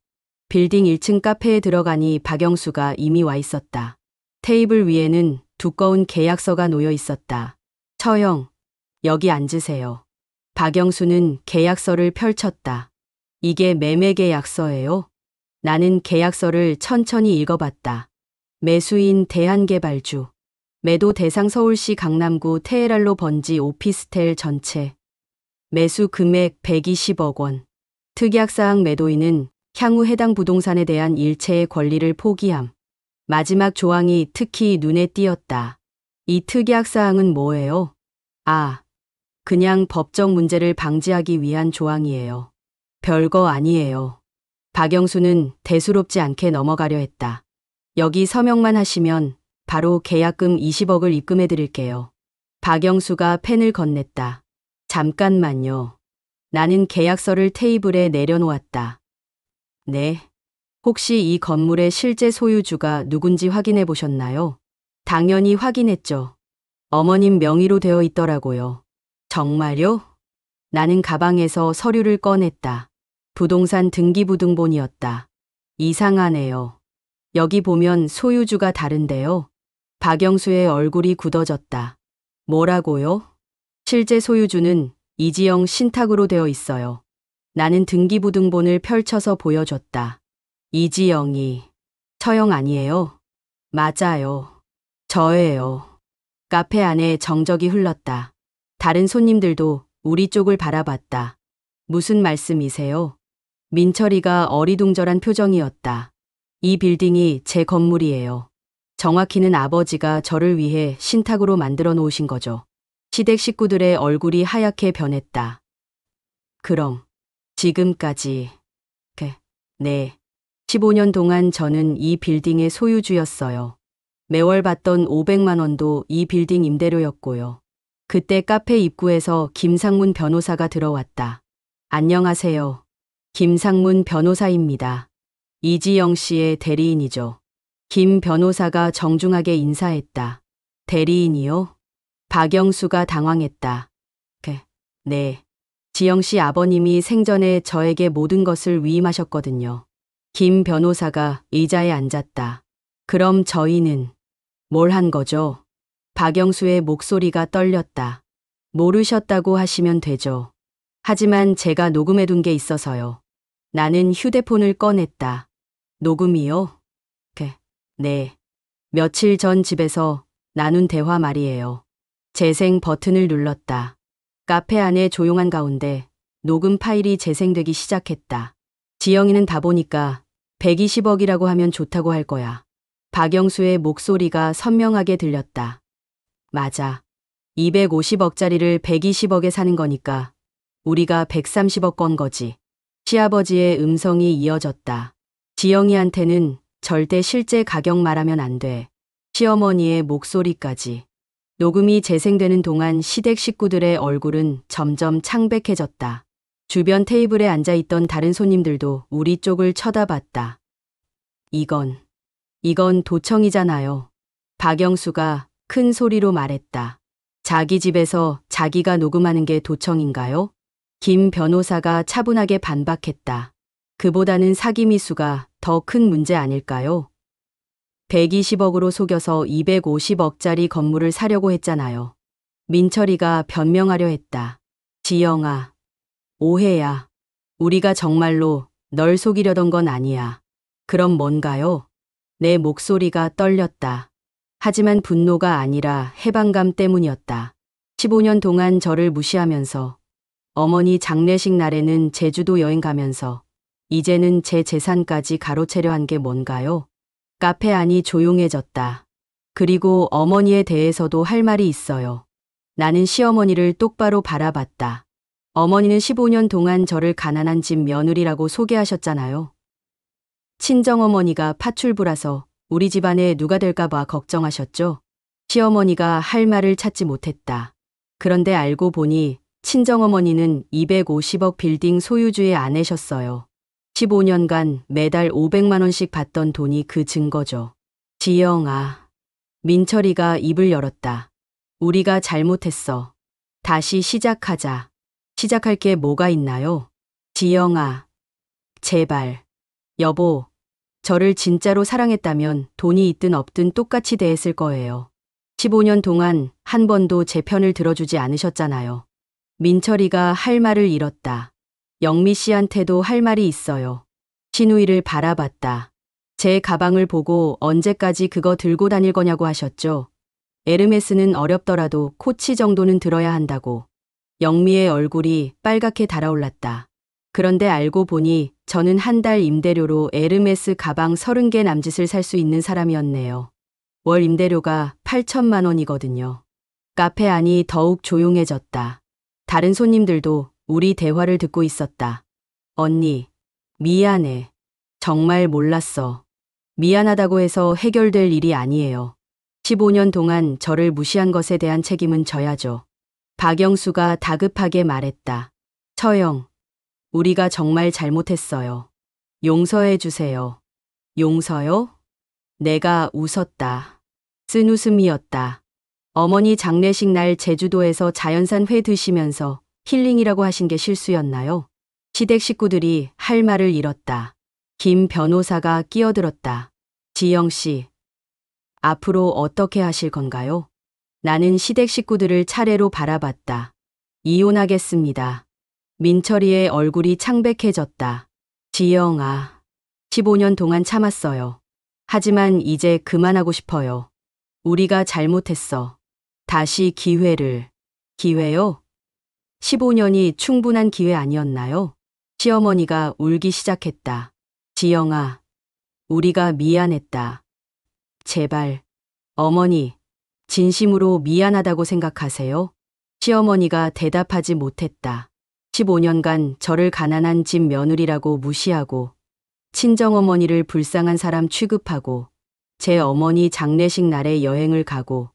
빌딩 1층 카페에 들어가니 박영수가 이미 와 있었다. 테이블 위에는 두꺼운 계약서가 놓여 있었다. 처형, 여기 앉으세요. 박영수는 계약서를 펼쳤다. 이게 매매 계약서예요? 나는 계약서를 천천히 읽어봤다. 매수인 대한개발주. 매도 대상 서울시 강남구 테헤랄로 번지 오피스텔 전체. 매수 금액 120억 원. 특약사항 매도인은 향후 해당 부동산에 대한 일체의 권리를 포기함. 마지막 조항이 특히 눈에 띄었다. 이 특약사항은 뭐예요? 아, 그냥 법적 문제를 방지하기 위한 조항이에요. 별거 아니에요. 박영수는 대수롭지 않게 넘어가려 했다. 여기 서명만 하시면 바로 계약금 20억을 입금해 드릴게요. 박영수가 펜을 건넸다. 잠깐만요. 나는 계약서를 테이블에 내려놓았다. 네. 혹시 이 건물의 실제 소유주가 누군지 확인해 보셨나요? 당연히 확인했죠. 어머님 명의로 되어 있더라고요. 정말요? 나는 가방에서 서류를 꺼냈다. 부동산 등기부등본이었다. 이상하네요. 여기 보면 소유주가 다른데요. 박영수의 얼굴이 굳어졌다. 뭐라고요? 실제 소유주는 이지영 신탁으로 되어 있어요. 나는 등기부등본을 펼쳐서 보여줬다. 이지영이. 처형 아니에요? 맞아요. 저예요. 카페 안에 정적이 흘렀다. 다른 손님들도 우리 쪽을 바라봤다. 무슨 말씀이세요? 민철이가 어리둥절한 표정이었다. 이 빌딩이 제 건물이에요. 정확히는 아버지가 저를 위해 신탁으로 만들어 놓으신 거죠. 시댁 식구들의 얼굴이 하얗게 변했다. 그럼 지금까지. 네. 15년 동안 저는 이 빌딩의 소유주였어요. 매월 받던 500만 원도 이 빌딩 임대료였고요. 그때 카페 입구에서 김상문 변호사가 들어왔다. 안녕하세요. 김상문 변호사입니다. 이지영 씨의 대리인이죠. 김 변호사가 정중하게 인사했다. 대리인이요? 박영수가 당황했다. 네. 지영 씨 아버님이 생전에 저에게 모든 것을 위임하셨거든요. 김 변호사가 의자에 앉았다. 그럼 저희는 뭘 한 거죠? 박영수의 목소리가 떨렸다. 모르셨다고 하시면 되죠. 하지만 제가 녹음해둔 게 있어서요. 나는 휴대폰을 꺼냈다. 녹음이요? 네. 며칠 전 집에서 나눈 대화 말이에요. 재생 버튼을 눌렀다. 카페 안에 조용한 가운데 녹음 파일이 재생되기 시작했다. 지영이는 다 보니까 120억이라고 하면 좋다고 할 거야. 박영수의 목소리가 선명하게 들렸다. 맞아. 250억짜리를 120억에 사는 거니까 우리가 130억 건 거지. 시아버지의 음성이 이어졌다. 지영이한테는 절대 실제 가격 말하면 안 돼. 시어머니의 목소리까지. 녹음이 재생되는 동안 시댁 식구들의 얼굴은 점점 창백해졌다. 주변 테이블에 앉아있던 다른 손님들도 우리 쪽을 쳐다봤다. 이건 도청이잖아요. 박영수가 큰 소리로 말했다. 자기 집에서 자기가 녹음하는 게 도청인가요? 김 변호사가 차분하게 반박했다. 그보다는 사기미수가 더 큰 문제 아닐까요? 120억으로 속여서 250억짜리 건물을 사려고 했잖아요. 민철이가 변명하려 했다. 지영아, 오해야. 우리가 정말로 널 속이려던 건 아니야. 그럼 뭔가요? 내 목소리가 떨렸다. 하지만 분노가 아니라 해방감 때문이었다. 15년 동안 저를 무시하면서 어머니 장례식 날에는 제주도 여행 가면서 이제는 제 재산까지 가로채려 한 게 뭔가요? 카페 안이 조용해졌다. 그리고 어머니에 대해서도 할 말이 있어요. 나는 시어머니를 똑바로 바라봤다. 어머니는 15년 동안 저를 가난한 집 며느리라고 소개하셨잖아요. 친정어머니가 파출부라서 우리 집안에 누가 될까봐 걱정하셨죠. 시어머니가 할 말을 찾지 못했다. 그런데 알고 보니 친정어머니는 250억 빌딩 소유주의 아내셨어요. 15년간 매달 500만 원씩 받던 돈이 그 증거죠. 지영아. 민철이가 입을 열었다. 우리가 잘못했어. 다시 시작하자. 시작할 게 뭐가 있나요? 지영아. 제발. 여보. 저를 진짜로 사랑했다면 돈이 있든 없든 똑같이 대했을 거예요. 15년 동안 한 번도 제 편을 들어주지 않으셨잖아요. 민철이가 할 말을 잃었다. 영미 씨한테도 할 말이 있어요. 신우이를 바라봤다. 제 가방을 보고 언제까지 그거 들고 다닐 거냐고 하셨죠. 에르메스는 어렵더라도 코치 정도는 들어야 한다고. 영미의 얼굴이 빨갛게 달아올랐다. 그런데 알고 보니 저는 한 달 임대료로 에르메스 가방 30개 남짓을 살 수 있는 사람이었네요. 월 임대료가 8천만 원이거든요. 카페 안이 더욱 조용해졌다. 다른 손님들도 우리 대화를 듣고 있었다. 언니, 미안해. 정말 몰랐어. 미안하다고 해서 해결될 일이 아니에요. 15년 동안 저를 무시한 것에 대한 책임은 져야죠. 박영수가 다급하게 말했다. 처형, 우리가 정말 잘못했어요. 용서해 주세요. 용서요? 내가 웃었다. 쓴 웃음이었다. 어머니 장례식 날 제주도에서 자연산 회 드시면서 힐링이라고 하신 게 실수였나요? 시댁 식구들이 할 말을 잃었다. 김 변호사가 끼어들었다. 지영 씨, 앞으로 어떻게 하실 건가요? 나는 시댁 식구들을 차례로 바라봤다. 이혼하겠습니다. 민철이의 얼굴이 창백해졌다. 지영아, 15년 동안 참았어요. 하지만 이제 그만하고 싶어요. 우리가 잘못했어. 다시 기회를. 기회요? 15년이 충분한 기회 아니었나요? 시어머니가 울기 시작했다. 지영아, 우리가 미안했다. 제발, 어머니, 진심으로 미안하다고 생각하세요? 시어머니가 대답하지 못했다. 15년간 저를 가난한 집 며느리라고 무시하고 친정어머니를 불쌍한 사람 취급하고 제 어머니 장례식 날에 여행을 가고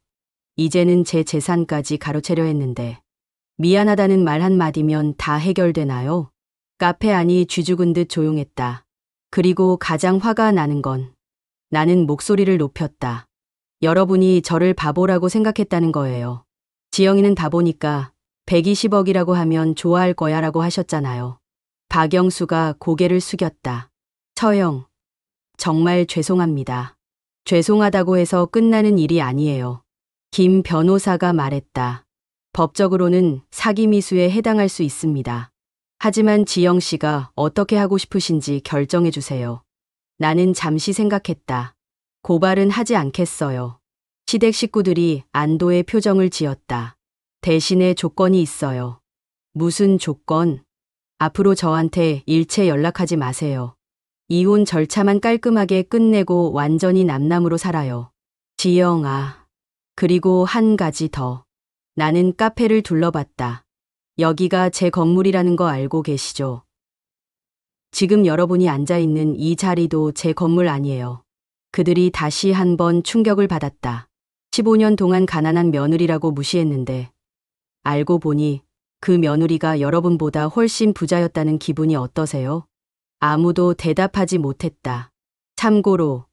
이제는 제 재산까지 가로채려 했는데 미안하다는 말 한마디면 다 해결되나요? 카페 안이 쥐죽은 듯 조용했다. 그리고 가장 화가 나는 건 나는 목소리를 높였다. 여러분이 저를 바보라고 생각했다는 거예요. 지영이는 바보니까 120억이라고 하면 좋아할 거야 라고 하셨잖아요. 박영수가 고개를 숙였다. 처형, 정말 죄송합니다. 죄송하다고 해서 끝나는 일이 아니에요. 김 변호사가 말했다. 법적으로는 사기미수에 해당할 수 있습니다. 하지만 지영 씨가 어떻게 하고 싶으신지 결정해 주세요. 나는 잠시 생각했다. 고발은 하지 않겠어요. 시댁 식구들이 안도의 표정을 지었다. 대신에 조건이 있어요. 무슨 조건? 앞으로 저한테 일체 연락하지 마세요. 이혼 절차만 깔끔하게 끝내고 완전히 남남으로 살아요. 지영아. 그리고 한 가지 더. 나는 카페를 둘러봤다. 여기가 제 건물이라는 거 알고 계시죠? 지금 여러분이 앉아있는 이 자리도 제 건물 아니에요. 그들이 다시 한번 충격을 받았다. 15년 동안 가난한 며느리라고 무시했는데 알고 보니 그 며느리가 여러분보다 훨씬 부자였다는 기분이 어떠세요? 아무도 대답하지 못했다. 참고로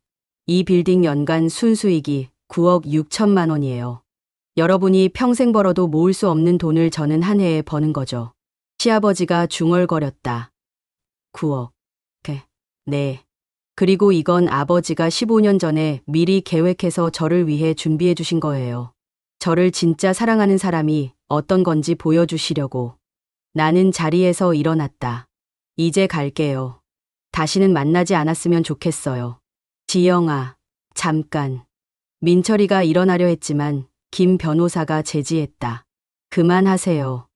이 빌딩 연간 순수익이 9억 6천만 원이에요. 여러분이 평생 벌어도 모을 수 없는 돈을 저는 한 해에 버는 거죠. 시아버지가 중얼거렸다. 9억. 네. 그리고 이건 아버지가 15년 전에 미리 계획해서 저를 위해 준비해 주신 거예요. 저를 진짜 사랑하는 사람이 어떤 건지 보여주시려고. 나는 자리에서 일어났다. 이제 갈게요. 다시는 만나지 않았으면 좋겠어요. 지영아, 잠깐. 민철이가 일어나려 했지만 김 변호사가 제지했다. 그만하세요.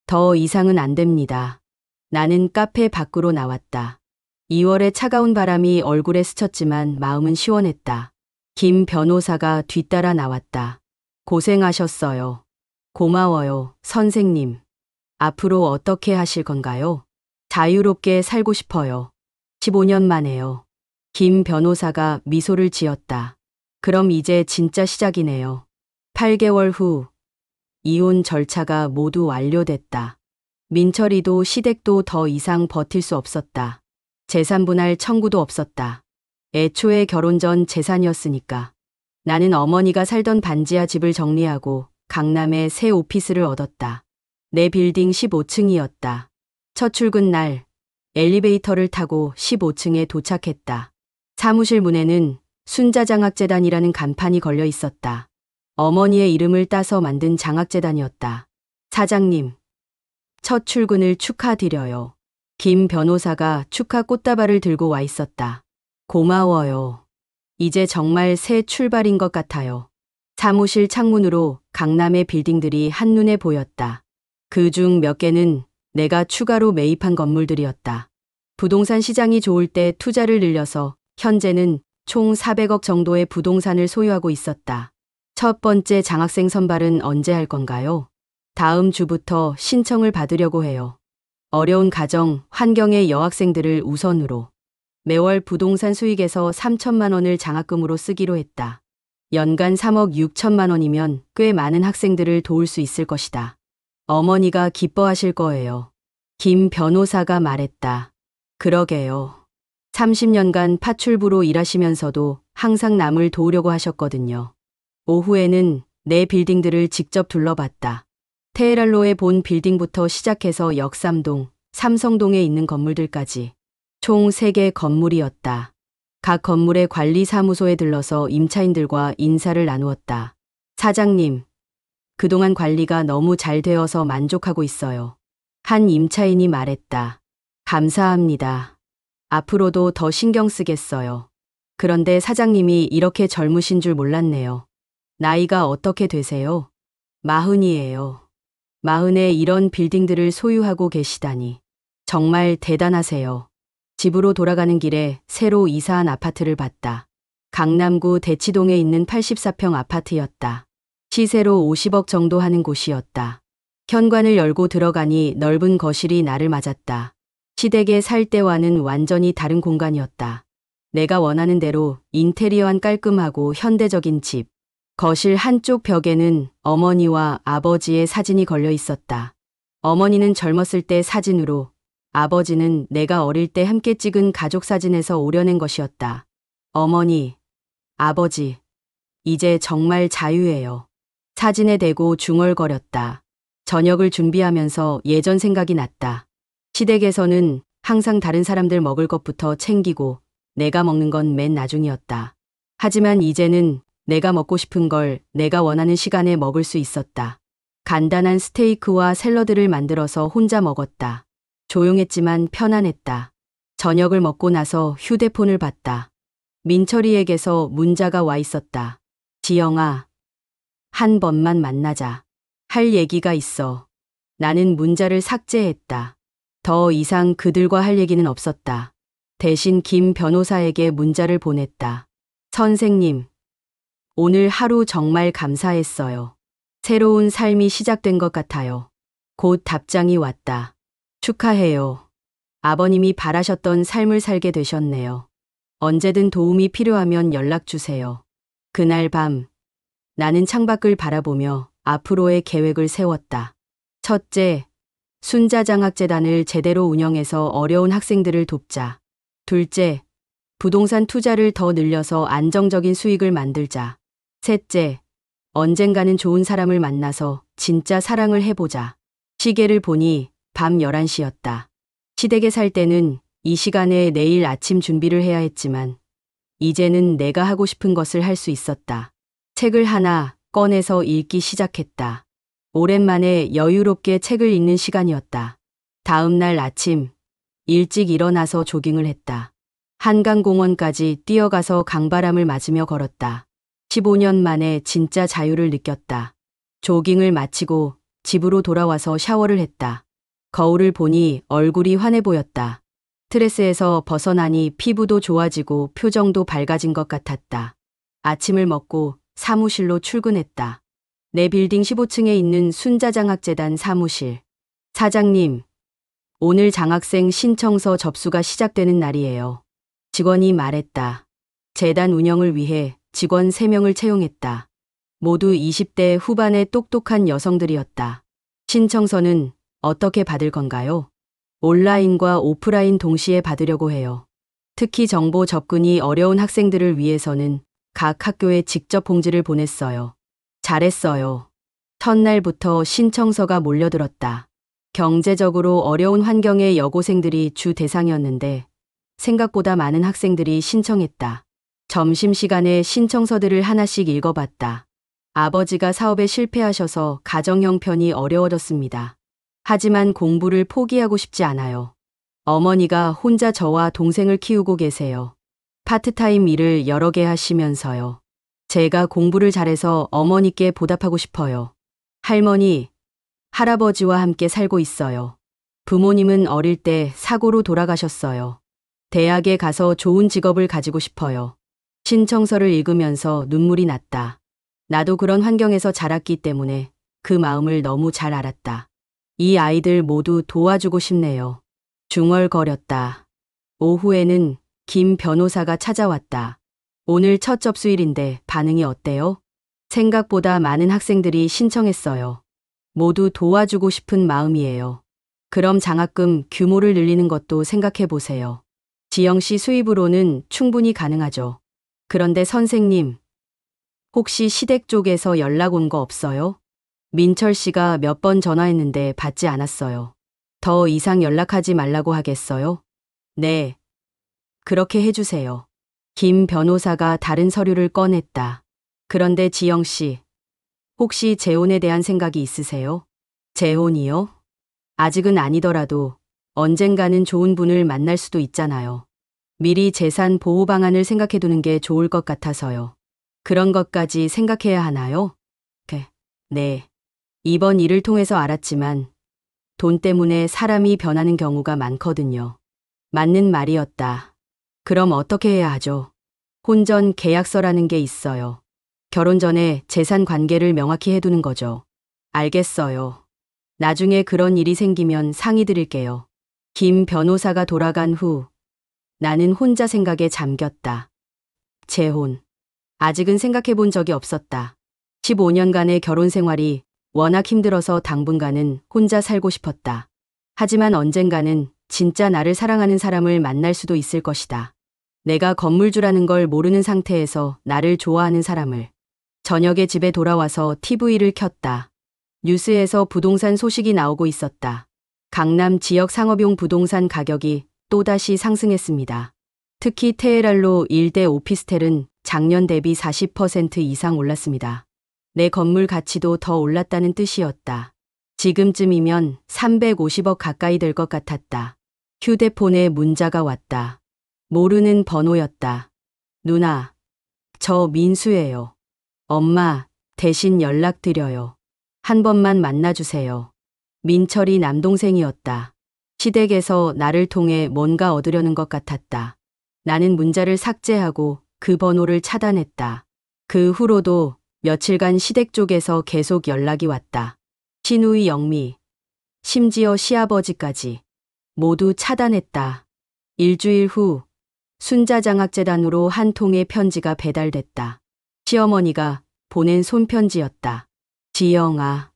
더 이상은 안 됩니다. 나는 카페 밖으로 나왔다. 2월의 차가운 바람이 얼굴에 스쳤지만 마음은 시원했다. 김 변호사가 뒤따라 나왔다. 고생하셨어요. 고마워요, 선생님. 앞으로 어떻게 하실 건가요? 자유롭게 살고 싶어요. 15년 만에요. 김 변호사가 미소를 지었다. 그럼 이제 진짜 시작이네요. 8개월 후 이혼 절차가 모두 완료됐다. 민철이도 시댁도 더 이상 버틸 수 없었다. 재산 분할 청구도 없었다. 애초에 결혼 전 재산이었으니까. 나는 어머니가 살던 반지하 집을 정리하고 강남에 새 오피스를 얻었다. 내 빌딩 15층이었다. 첫 출근 날 엘리베이터를 타고 15층에 도착했다. 사무실 문에는 순자장학재단이라는 간판이 걸려 있었다. 어머니의 이름을 따서 만든 장학재단이었다. 사장님, 첫 출근을 축하드려요. 김 변호사가 축하 꽃다발을 들고 와 있었다. 고마워요. 이제 정말 새 출발인 것 같아요. 사무실 창문으로 강남의 빌딩들이 한눈에 보였다. 그중 몇 개는 내가 추가로 매입한 건물들이었다. 부동산 시장이 좋을 때 투자를 늘려서 현재는 총 400억 정도의 부동산을 소유하고 있었다. 첫 번째 장학생 선발은 언제 할 건가요? 다음 주부터 신청을 받으려고 해요. 어려운 가정, 환경의 여학생들을 우선으로. 매월 부동산 수익에서 3천만 원을 장학금으로 쓰기로 했다. 연간 3억 6천만 원이면 꽤 많은 학생들을 도울 수 있을 것이다. 어머니가 기뻐하실 거예요. 김 변호사가 말했다. 그러게요. 30년간 파출부로 일하시면서도 항상 남을 도우려고 하셨거든요. 오후에는 내 빌딩들을 직접 둘러봤다. 테헤랄로의 본 빌딩부터 시작해서 역삼동, 삼성동에 있는 건물들까지. 총 3개 건물이었다. 각 건물의 관리사무소에 들러서 임차인들과 인사를 나누었다. 사장님, 그동안 관리가 너무 잘 되어서 만족하고 있어요. 한 임차인이 말했다. 감사합니다. 앞으로도 더 신경 쓰겠어요. 그런데 사장님이 이렇게 젊으신 줄 몰랐네요. 나이가 어떻게 되세요? 40이에요. 40에 이런 빌딩들을 소유하고 계시다니. 정말 대단하세요. 집으로 돌아가는 길에 새로 이사한 아파트를 봤다. 강남구 대치동에 있는 84평 아파트였다. 시세로 50억 정도 하는 곳이었다. 현관을 열고 들어가니 넓은 거실이 나를 맞았다. 시댁에 살 때와는 완전히 다른 공간이었다. 내가 원하는 대로 인테리어한 깔끔하고 현대적인 집. 거실 한쪽 벽에는 어머니와 아버지의 사진이 걸려 있었다. 어머니는 젊었을 때 사진으로, 아버지는 내가 어릴 때 함께 찍은 가족 사진에서 오려낸 것이었다. 어머니, 아버지, 이제 정말 자유예요. 사진에 대고 중얼거렸다. 저녁을 준비하면서 예전 생각이 났다. 시댁에서는 항상 다른 사람들 먹을 것부터 챙기고 내가 먹는 건 맨 나중이었다. 하지만 이제는 내가 먹고 싶은 걸 내가 원하는 시간에 먹을 수 있었다. 간단한 스테이크와 샐러드를 만들어서 혼자 먹었다. 조용했지만 편안했다. 저녁을 먹고 나서 휴대폰을 봤다. 민철이에게서 문자가 와 있었다. 지영아, 한 번만 만나자. 할 얘기가 있어. 나는 문자를 삭제했다. 더 이상 그들과 할 얘기는 없었다. 대신 김 변호사에게 문자를 보냈다. 선생님, 오늘 하루 정말 감사했어요. 새로운 삶이 시작된 것 같아요. 곧 답장이 왔다. 축하해요. 아버님이 바라셨던 삶을 살게 되셨네요. 언제든 도움이 필요하면 연락 주세요. 그날 밤, 나는 창밖을 바라보며 앞으로의 계획을 세웠다. 첫째, 순자장학재단을 제대로 운영해서 어려운 학생들을 돕자. 둘째, 부동산 투자를 더 늘려서 안정적인 수익을 만들자. 셋째, 언젠가는 좋은 사람을 만나서 진짜 사랑을 해보자. 시계를 보니 밤 11시였다. 시댁에 살 때는 이 시간에 내일 아침 준비를 해야 했지만 이제는 내가 하고 싶은 것을 할 수 있었다. 책을 하나 꺼내서 읽기 시작했다. 오랜만에 여유롭게 책을 읽는 시간이었다. 다음 날 아침 일찍 일어나서 조깅을 했다. 한강공원까지 뛰어가서 강바람을 맞으며 걸었다. 15년 만에 진짜 자유를 느꼈다. 조깅을 마치고 집으로 돌아와서 샤워를 했다. 거울을 보니 얼굴이 환해 보였다. 스트레스에서 벗어나니 피부도 좋아지고 표정도 밝아진 것 같았다. 아침을 먹고 사무실로 출근했다. 내 빌딩 15층에 있는 순자장학재단 사무실. 사장님, 오늘 장학생 신청서 접수가 시작되는 날이에요. 직원이 말했다. 재단 운영을 위해 직원 3명을 채용했다. 모두 20대 후반의 똑똑한 여성들이었다. 신청서는 어떻게 받을 건가요? 온라인과 오프라인 동시에 받으려고 해요. 특히 정보 접근이 어려운 학생들을 위해서는 각 학교에 직접 공지를 보냈어요. 잘했어요. 첫날부터 신청서가 몰려들었다. 경제적으로 어려운 환경의 여고생들이 주 대상이었는데 생각보다 많은 학생들이 신청했다. 점심시간에 신청서들을 하나씩 읽어봤다. 아버지가 사업에 실패하셔서 가정 형편이 어려워졌습니다. 하지만 공부를 포기하고 싶지 않아요. 어머니가 혼자 저와 동생을 키우고 계세요. 파트타임 일을 여러 개 하시면서요. 제가 공부를 잘해서 어머니께 보답하고 싶어요. 할머니, 할아버지와 함께 살고 있어요. 부모님은 어릴 때 사고로 돌아가셨어요. 대학에 가서 좋은 직업을 가지고 싶어요. 신청서를 읽으면서 눈물이 났다. 나도 그런 환경에서 자랐기 때문에 그 마음을 너무 잘 알았다. 이 아이들 모두 도와주고 싶네요. 중얼거렸다. 오후에는 김 변호사가 찾아왔다. 오늘 첫 접수일인데 반응이 어때요? 생각보다 많은 학생들이 신청했어요. 모두 도와주고 싶은 마음이에요. 그럼 장학금 규모를 늘리는 것도 생각해 보세요. 지영 씨 수입으로는 충분히 가능하죠. 그런데 선생님, 혹시 시댁 쪽에서 연락 온 거 없어요? 민철 씨가 몇 번 전화했는데 받지 않았어요. 더 이상 연락하지 말라고 하겠어요? 네. 그렇게 해주세요. 김 변호사가 다른 서류를 꺼냈다. 그런데 지영 씨, 혹시 재혼에 대한 생각이 있으세요? 재혼이요? 아직은 아니더라도 언젠가는 좋은 분을 만날 수도 있잖아요. 미리 재산 보호 방안을 생각해 두는 게 좋을 것 같아서요. 그런 것까지 생각해야 하나요? 네. 이번 일을 통해서 알았지만 돈 때문에 사람이 변하는 경우가 많거든요. 맞는 말이었다. 그럼 어떻게 해야 하죠? 혼전 계약서라는 게 있어요. 결혼 전에 재산 관계를 명확히 해두는 거죠. 알겠어요. 나중에 그런 일이 생기면 상의 드릴게요. 김 변호사가 돌아간 후 나는 혼자 생각에 잠겼다. 재혼. 아직은 생각해 본 적이 없었다. 15년간의 결혼 생활이 워낙 힘들어서 당분간은 혼자 살고 싶었다. 하지만 언젠가는 진짜 나를 사랑하는 사람을 만날 수도 있을 것이다. 내가 건물주라는 걸 모르는 상태에서 나를 좋아하는 사람을. 저녁에 집에 돌아와서 TV를 켰다. 뉴스에서 부동산 소식이 나오고 있었다. 강남 지역 상업용 부동산 가격이 또다시 상승했습니다. 특히 테헤랄로 일대 오피스텔은 작년 대비 40% 이상 올랐습니다. 내 건물 가치도 더 올랐다는 뜻이었다. 지금쯤이면 350억 가까이 될 것 같았다. 휴대폰에 문자가 왔다. 모르는 번호였다. 누나, 저 민수예요. 엄마, 대신 연락드려요. 한 번만 만나주세요. 민철이 남동생이었다. 시댁에서 나를 통해 뭔가 얻으려는 것 같았다. 나는 문자를 삭제하고 그 번호를 차단했다. 그 후로도 며칠간 시댁 쪽에서 계속 연락이 왔다. 시누이 영미, 심지어 시아버지까지 모두 차단했다. 일주일 후 순자장학재단으로 한 통의 편지가 배달됐다. 시어머니가 보낸 손편지였다. 지영아,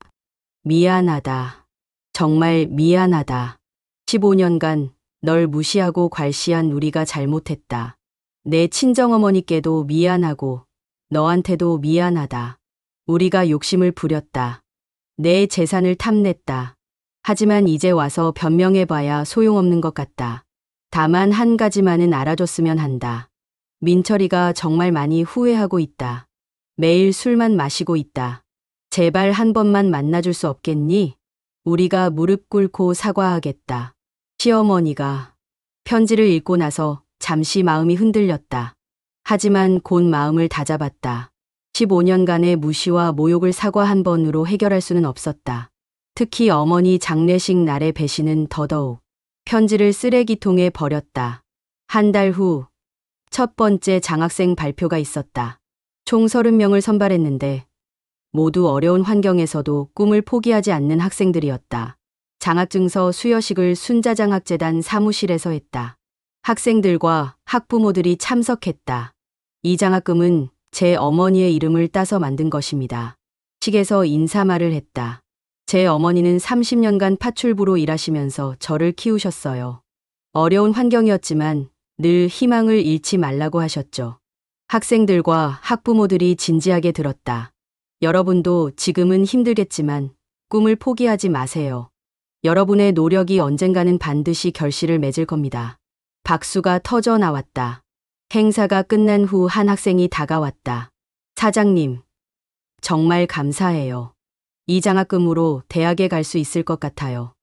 미안하다. 정말 미안하다. 15년간 널 무시하고 괄시한 우리가 잘못했다. 내 친정어머니께도 미안하고 너한테도 미안하다. 우리가 욕심을 부렸다. 내 재산을 탐냈다. 하지만 이제 와서 변명해봐야 소용없는 것 같다. 다만 한 가지만은 알아줬으면 한다. 민철이가 정말 많이 후회하고 있다. 매일 술만 마시고 있다. 제발 한 번만 만나줄 수 없겠니? 우리가 무릎 꿇고 사과하겠다. 시어머니가 편지를 읽고 나서 잠시 마음이 흔들렸다. 하지만 곧 마음을 다잡았다. 15년간의 무시와 모욕을 사과 한 번으로 해결할 수는 없었다. 특히 어머니 장례식 날의 배신은 더더욱. 편지를 쓰레기통에 버렸다. 한 달 후 첫 번째 장학생 발표가 있었다. 총 30명을 선발했는데 모두 어려운 환경에서도 꿈을 포기하지 않는 학생들이었다. 장학증서 수여식을 순자장학재단 사무실에서 했다. 학생들과 학부모들이 참석했다. 이 장학금은 제 어머니의 이름을 따서 만든 것입니다. 식에서 인사말을 했다. 제 어머니는 30년간 파출부로 일하시면서 저를 키우셨어요. 어려운 환경이었지만 늘 희망을 잃지 말라고 하셨죠. 학생들과 학부모들이 진지하게 들었다. 여러분도 지금은 힘들겠지만 꿈을 포기하지 마세요. 여러분의 노력이 언젠가는 반드시 결실을 맺을 겁니다. 박수가 터져 나왔다. 행사가 끝난 후 한 학생이 다가왔다. 사장님, 정말 감사해요. 이 장학금으로 대학에 갈 수 있을 것 같아요.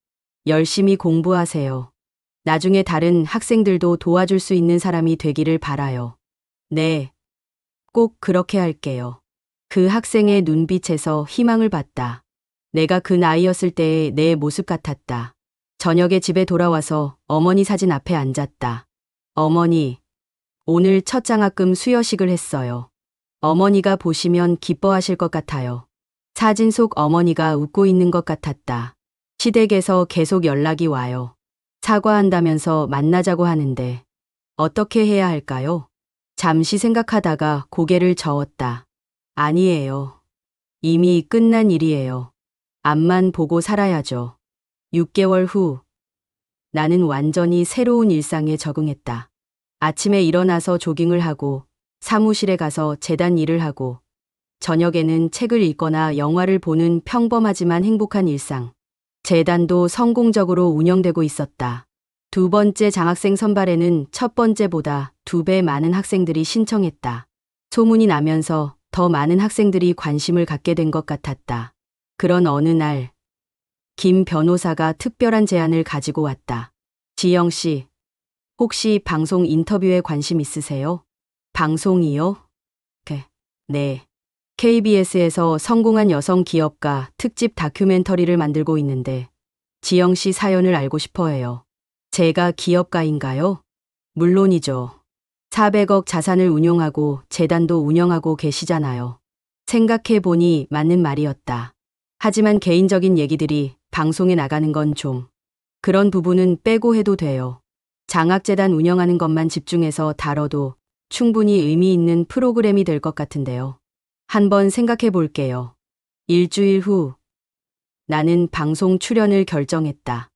열심히 공부하세요. 나중에 다른 학생들도 도와줄 수 있는 사람이 되기를 바라요. 네, 꼭 그렇게 할게요. 그 학생의 눈빛에서 희망을 봤다. 내가 그 나이였을 때의 내 모습 같았다. 저녁에 집에 돌아와서 어머니 사진 앞에 앉았다. 어머니, 오늘 첫 장학금 수여식을 했어요. 어머니가 보시면 기뻐하실 것 같아요. 사진 속 어머니가 웃고 있는 것 같았다. 시댁에서 계속 연락이 와요. 사과한다면서 만나자고 하는데 어떻게 해야 할까요? 잠시 생각하다가 고개를 저었다. 아니에요. 이미 끝난 일이에요. 앞만 보고 살아야죠. 6개월 후 나는 완전히 새로운 일상에 적응했다. 아침에 일어나서 조깅을 하고 사무실에 가서 재단 일을 하고 저녁에는 책을 읽거나 영화를 보는 평범하지만 행복한 일상. 재단도 성공적으로 운영되고 있었다. 두 번째 장학생 선발에는 첫 번째보다 2배 많은 학생들이 신청했다. 소문이 나면서 더 많은 학생들이 관심을 갖게 된 것 같았다. 그런 어느 날, 김 변호사가 특별한 제안을 가지고 왔다. 지영 씨, 혹시 방송 인터뷰에 관심 있으세요? 방송이요? 네. KBS에서 성공한 여성 기업가 특집 다큐멘터리를 만들고 있는데 지영 씨 사연을 알고 싶어 해요. 제가 기업가인가요? 물론이죠. 400억 자산을 운용하고 재단도 운영하고 계시잖아요. 생각해보니 맞는 말이었다. 하지만 개인적인 얘기들이 방송에 나가는 건 좀. 그런 부분은 빼고 해도 돼요. 장학재단 운영하는 것만 집중해서 다뤄도 충분히 의미 있는 프로그램이 될 것 같은데요. 한번 생각해 볼게요. 일주일 후 나는 방송 출연을 결정했다.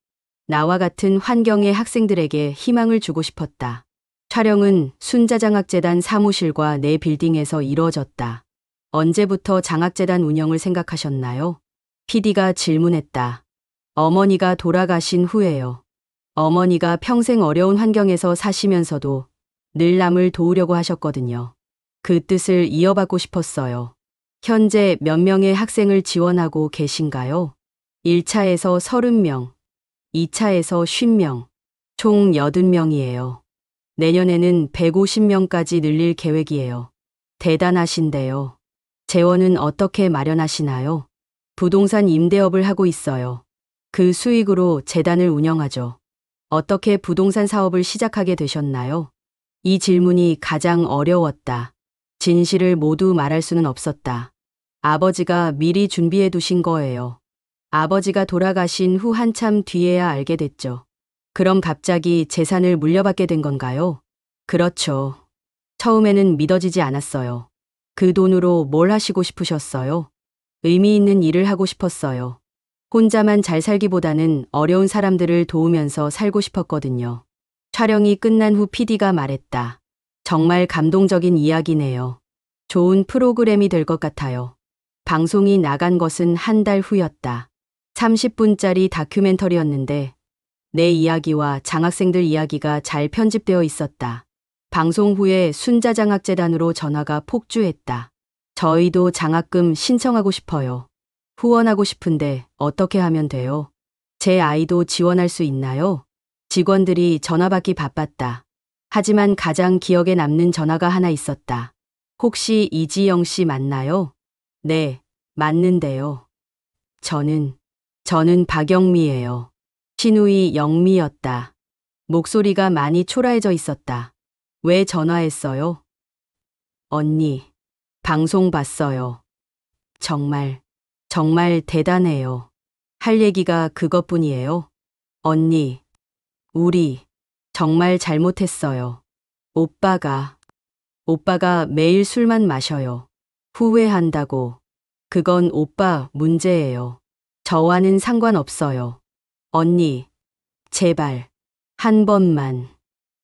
나와 같은 환경의 학생들에게 희망을 주고 싶었다. 촬영은 순자장학재단 사무실과 내 빌딩에서 이루어졌다. 언제부터 장학재단 운영을 생각하셨나요? PD가 질문했다. 어머니가 돌아가신 후에요. 어머니가 평생 어려운 환경에서 사시면서도 늘 남을 도우려고 하셨거든요. 그 뜻을 이어받고 싶었어요. 현재 몇 명의 학생을 지원하고 계신가요? 1차에서 30명, 2차에서 50명, 총 80명이에요. 내년에는 150명까지 늘릴 계획이에요. 대단하신데요. 재원은 어떻게 마련하시나요? 부동산 임대업을 하고 있어요. 그 수익으로 재단을 운영하죠. 어떻게 부동산 사업을 시작하게 되셨나요? 이 질문이 가장 어려웠다. 진실을 모두 말할 수는 없었다. 아버지가 미리 준비해 두신 거예요. 아버지가 돌아가신 후 한참 뒤에야 알게 됐죠. 그럼 갑자기 재산을 물려받게 된 건가요? 그렇죠. 처음에는 믿어지지 않았어요. 그 돈으로 뭘 하시고 싶으셨어요? 의미 있는 일을 하고 싶었어요. 혼자만 잘 살기보다는 어려운 사람들을 도우면서 살고 싶었거든요. 촬영이 끝난 후 PD가 말했다. 정말 감동적인 이야기네요. 좋은 프로그램이 될 것 같아요. 방송이 나간 것은 한 달 후였다. 30분짜리 다큐멘터리였는데 내 이야기와 장학생들 이야기가 잘 편집되어 있었다. 방송 후에 순자장학재단으로 전화가 폭주했다. 저희도 장학금 신청하고 싶어요. 후원하고 싶은데 어떻게 하면 돼요? 제 아이도 지원할 수 있나요? 직원들이 전화받기 바빴다. 하지만 가장 기억에 남는 전화가 하나 있었다. 혹시 이지영 씨 맞나요? 네, 맞는데요. 저는 저는 박영미예요. 신우이 영미였다. 목소리가 많이 초라해져 있었다. 왜 전화했어요? 언니, 방송 봤어요. 정말, 정말 대단해요. 할 얘기가 그것뿐이에요. 언니, 우리 정말 잘못했어요. 오빠가 매일 술만 마셔요. 후회한다고. 그건 오빠 문제예요. 저와는 상관없어요. 언니, 제발, 한 번만.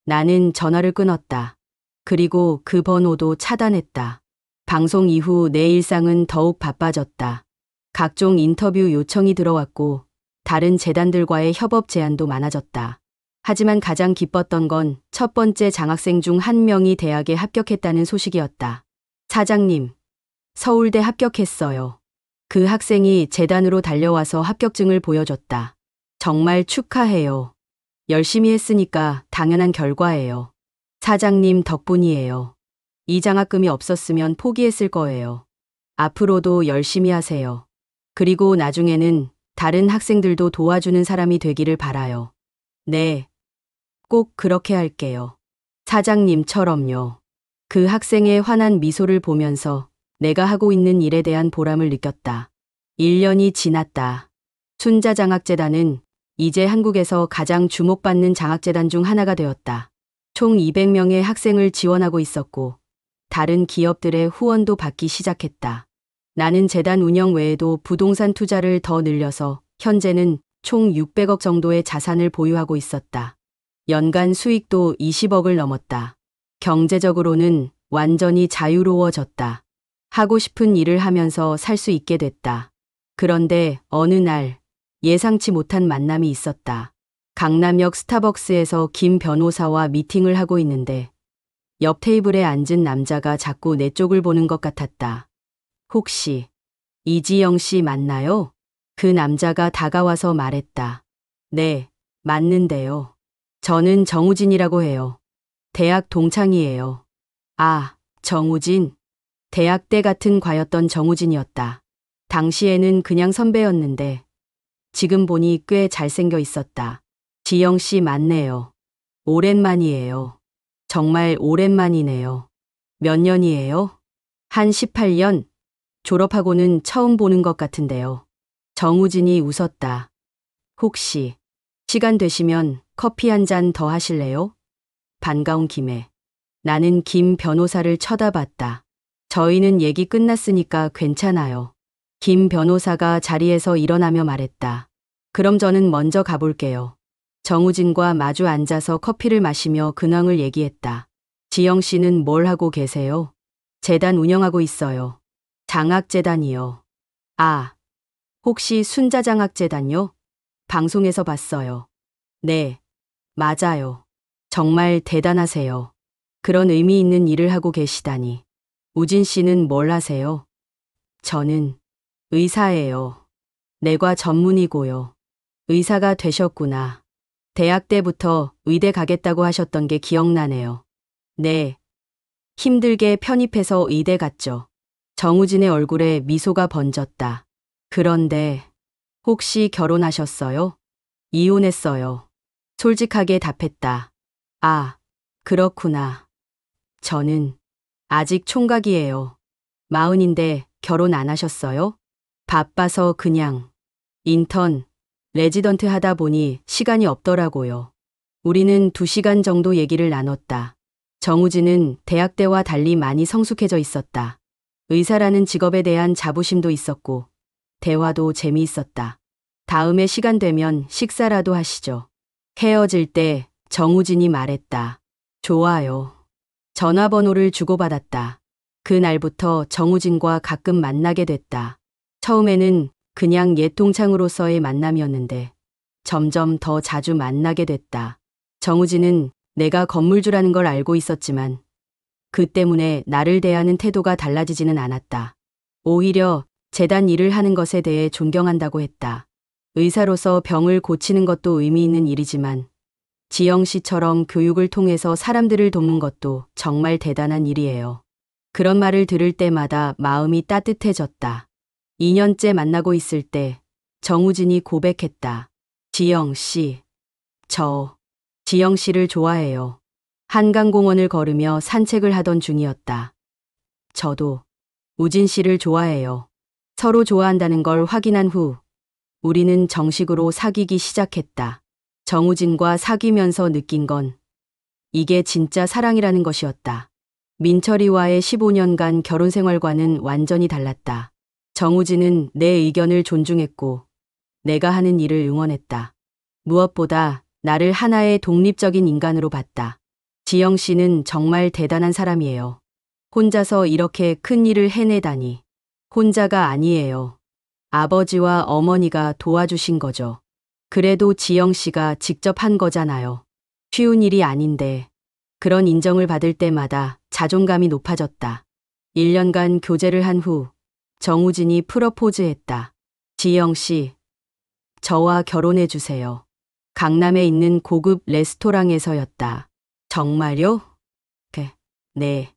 나는 전화를 끊었다. 그리고 그 번호도 차단했다. 방송 이후 내 일상은 더욱 바빠졌다. 각종 인터뷰 요청이 들어왔고 다른 재단들과의 협업 제안도 많아졌다. 하지만 가장 기뻤던 건 첫 번째 장학생 중 한 명이 대학에 합격했다는 소식이었다. 사장님, 서울대 합격했어요. 그 학생이 재단으로 달려와서 합격증을 보여줬다. 정말 축하해요. 열심히 했으니까 당연한 결과예요. 사장님 덕분이에요. 이 장학금이 없었으면 포기했을 거예요. 앞으로도 열심히 하세요. 그리고 나중에는 다른 학생들도 도와주는 사람이 되기를 바라요. 네, 꼭 그렇게 할게요. 사장님처럼요. 그 학생의 환한 미소를 보면서 내가 하고 있는 일에 대한 보람을 느꼈다. 1년이 지났다. 순자장학재단은 이제 한국에서 가장 주목받는 장학재단 중 하나가 되었다. 총 200명의 학생을 지원하고 있었고 다른 기업들의 후원도 받기 시작했다. 나는 재단 운영 외에도 부동산 투자를 더 늘려서 현재는 총 600억 정도의 자산을 보유하고 있었다. 연간 수익도 20억을 넘었다. 경제적으로는 완전히 자유로워졌다. 하고 싶은 일을 하면서 살 수 있게 됐다. 그런데 어느 날 예상치 못한 만남이 있었다. 강남역 스타벅스에서 김 변호사와 미팅을 하고 있는데 옆 테이블에 앉은 남자가 자꾸 내 쪽을 보는 것 같았다. 혹시 이지영 씨 맞나요? 그 남자가 다가와서 말했다. 네, 맞는데요. 저는 정우진이라고 해요. 대학 동창이에요. 아, 정우진. 대학 때 같은 과였던 정우진이었다. 당시에는 그냥 선배였는데 지금 보니 꽤 잘생겨 있었다. 지영 씨 맞네요. 오랜만이에요. 정말 오랜만이네요. 몇 년이에요? 한 18년? 졸업하고는 처음 보는 것 같은데요. 정우진이 웃었다. 혹시 시간 되시면 커피 한 잔 더 하실래요? 반가운 김에 나는 김 변호사를 쳐다봤다. 저희는 얘기 끝났으니까 괜찮아요. 김 변호사가 자리에서 일어나며 말했다. 그럼 저는 먼저 가볼게요. 정우진과 마주 앉아서 커피를 마시며 근황을 얘기했다. 지영 씨는 뭘 하고 계세요? 재단 운영하고 있어요. 장학재단이요. 아, 혹시 순자장학재단요? 방송에서 봤어요. 네, 맞아요. 정말 대단하세요. 그런 의미 있는 일을 하고 계시다니. 우진 씨는 뭘 하세요? 저는 의사예요. 내과 전문이고요. 의사가 되셨구나. 대학 때부터 의대 가겠다고 하셨던 게 기억나네요. 네. 힘들게 편입해서 의대 갔죠. 정우진의 얼굴에 미소가 번졌다. 그런데 혹시 결혼하셨어요? 이혼했어요. 솔직하게 답했다. 아, 그렇구나. 저는 아직 총각이에요. 40인데 결혼 안 하셨어요? 바빠서 그냥 인턴, 레지던트 하다 보니 시간이 없더라고요. 우리는 2시간 정도 얘기를 나눴다. 정우진은 대학 때와 달리 많이 성숙해져 있었다. 의사라는 직업에 대한 자부심도 있었고 대화도 재미있었다. 다음에 시간 되면 식사라도 하시죠. 헤어질 때 정우진이 말했다. 좋아요. 전화번호를 주고받았다. 그날부터 정우진과 가끔 만나게 됐다. 처음에는 그냥 옛 동창으로서의 만남이었는데 점점 더 자주 만나게 됐다. 정우진은 내가 건물주라는 걸 알고 있었지만 그 때문에 나를 대하는 태도가 달라지지는 않았다. 오히려 재단 일을 하는 것에 대해 존경한다고 했다. 의사로서 병을 고치는 것도 의미 있는 일이지만 지영 씨처럼 교육을 통해서 사람들을 돕는 것도 정말 대단한 일이에요. 그런 말을 들을 때마다 마음이 따뜻해졌다. 2년째 만나고 있을 때 정우진이 고백했다. 지영 씨, 저 지영 씨를 좋아해요. 한강공원을 걸으며 산책을 하던 중이었다. 저도 우진 씨를 좋아해요. 서로 좋아한다는 걸 확인한 후 우리는 정식으로 사귀기 시작했다. 정우진과 사귀면서 느낀 건 이게 진짜 사랑이라는 것이었다. 민철이와의 15년간 결혼 생활과는 완전히 달랐다. 정우진은 내 의견을 존중했고 내가 하는 일을 응원했다. 무엇보다 나를 하나의 독립적인 인간으로 봤다. 지영 씨는 정말 대단한 사람이에요. 혼자서 이렇게 큰 일을 해내다니. 혼자가 아니에요. 아버지와 어머니가 도와주신 거죠. 그래도 지영 씨가 직접 한 거잖아요. 쉬운 일이 아닌데 그런 인정을 받을 때마다 자존감이 높아졌다. 1년간 교제를 한 후 정우진이 프러포즈했다. 지영 씨, 저와 결혼해 주세요. 강남에 있는 고급 레스토랑에서였다. 정말요? 네.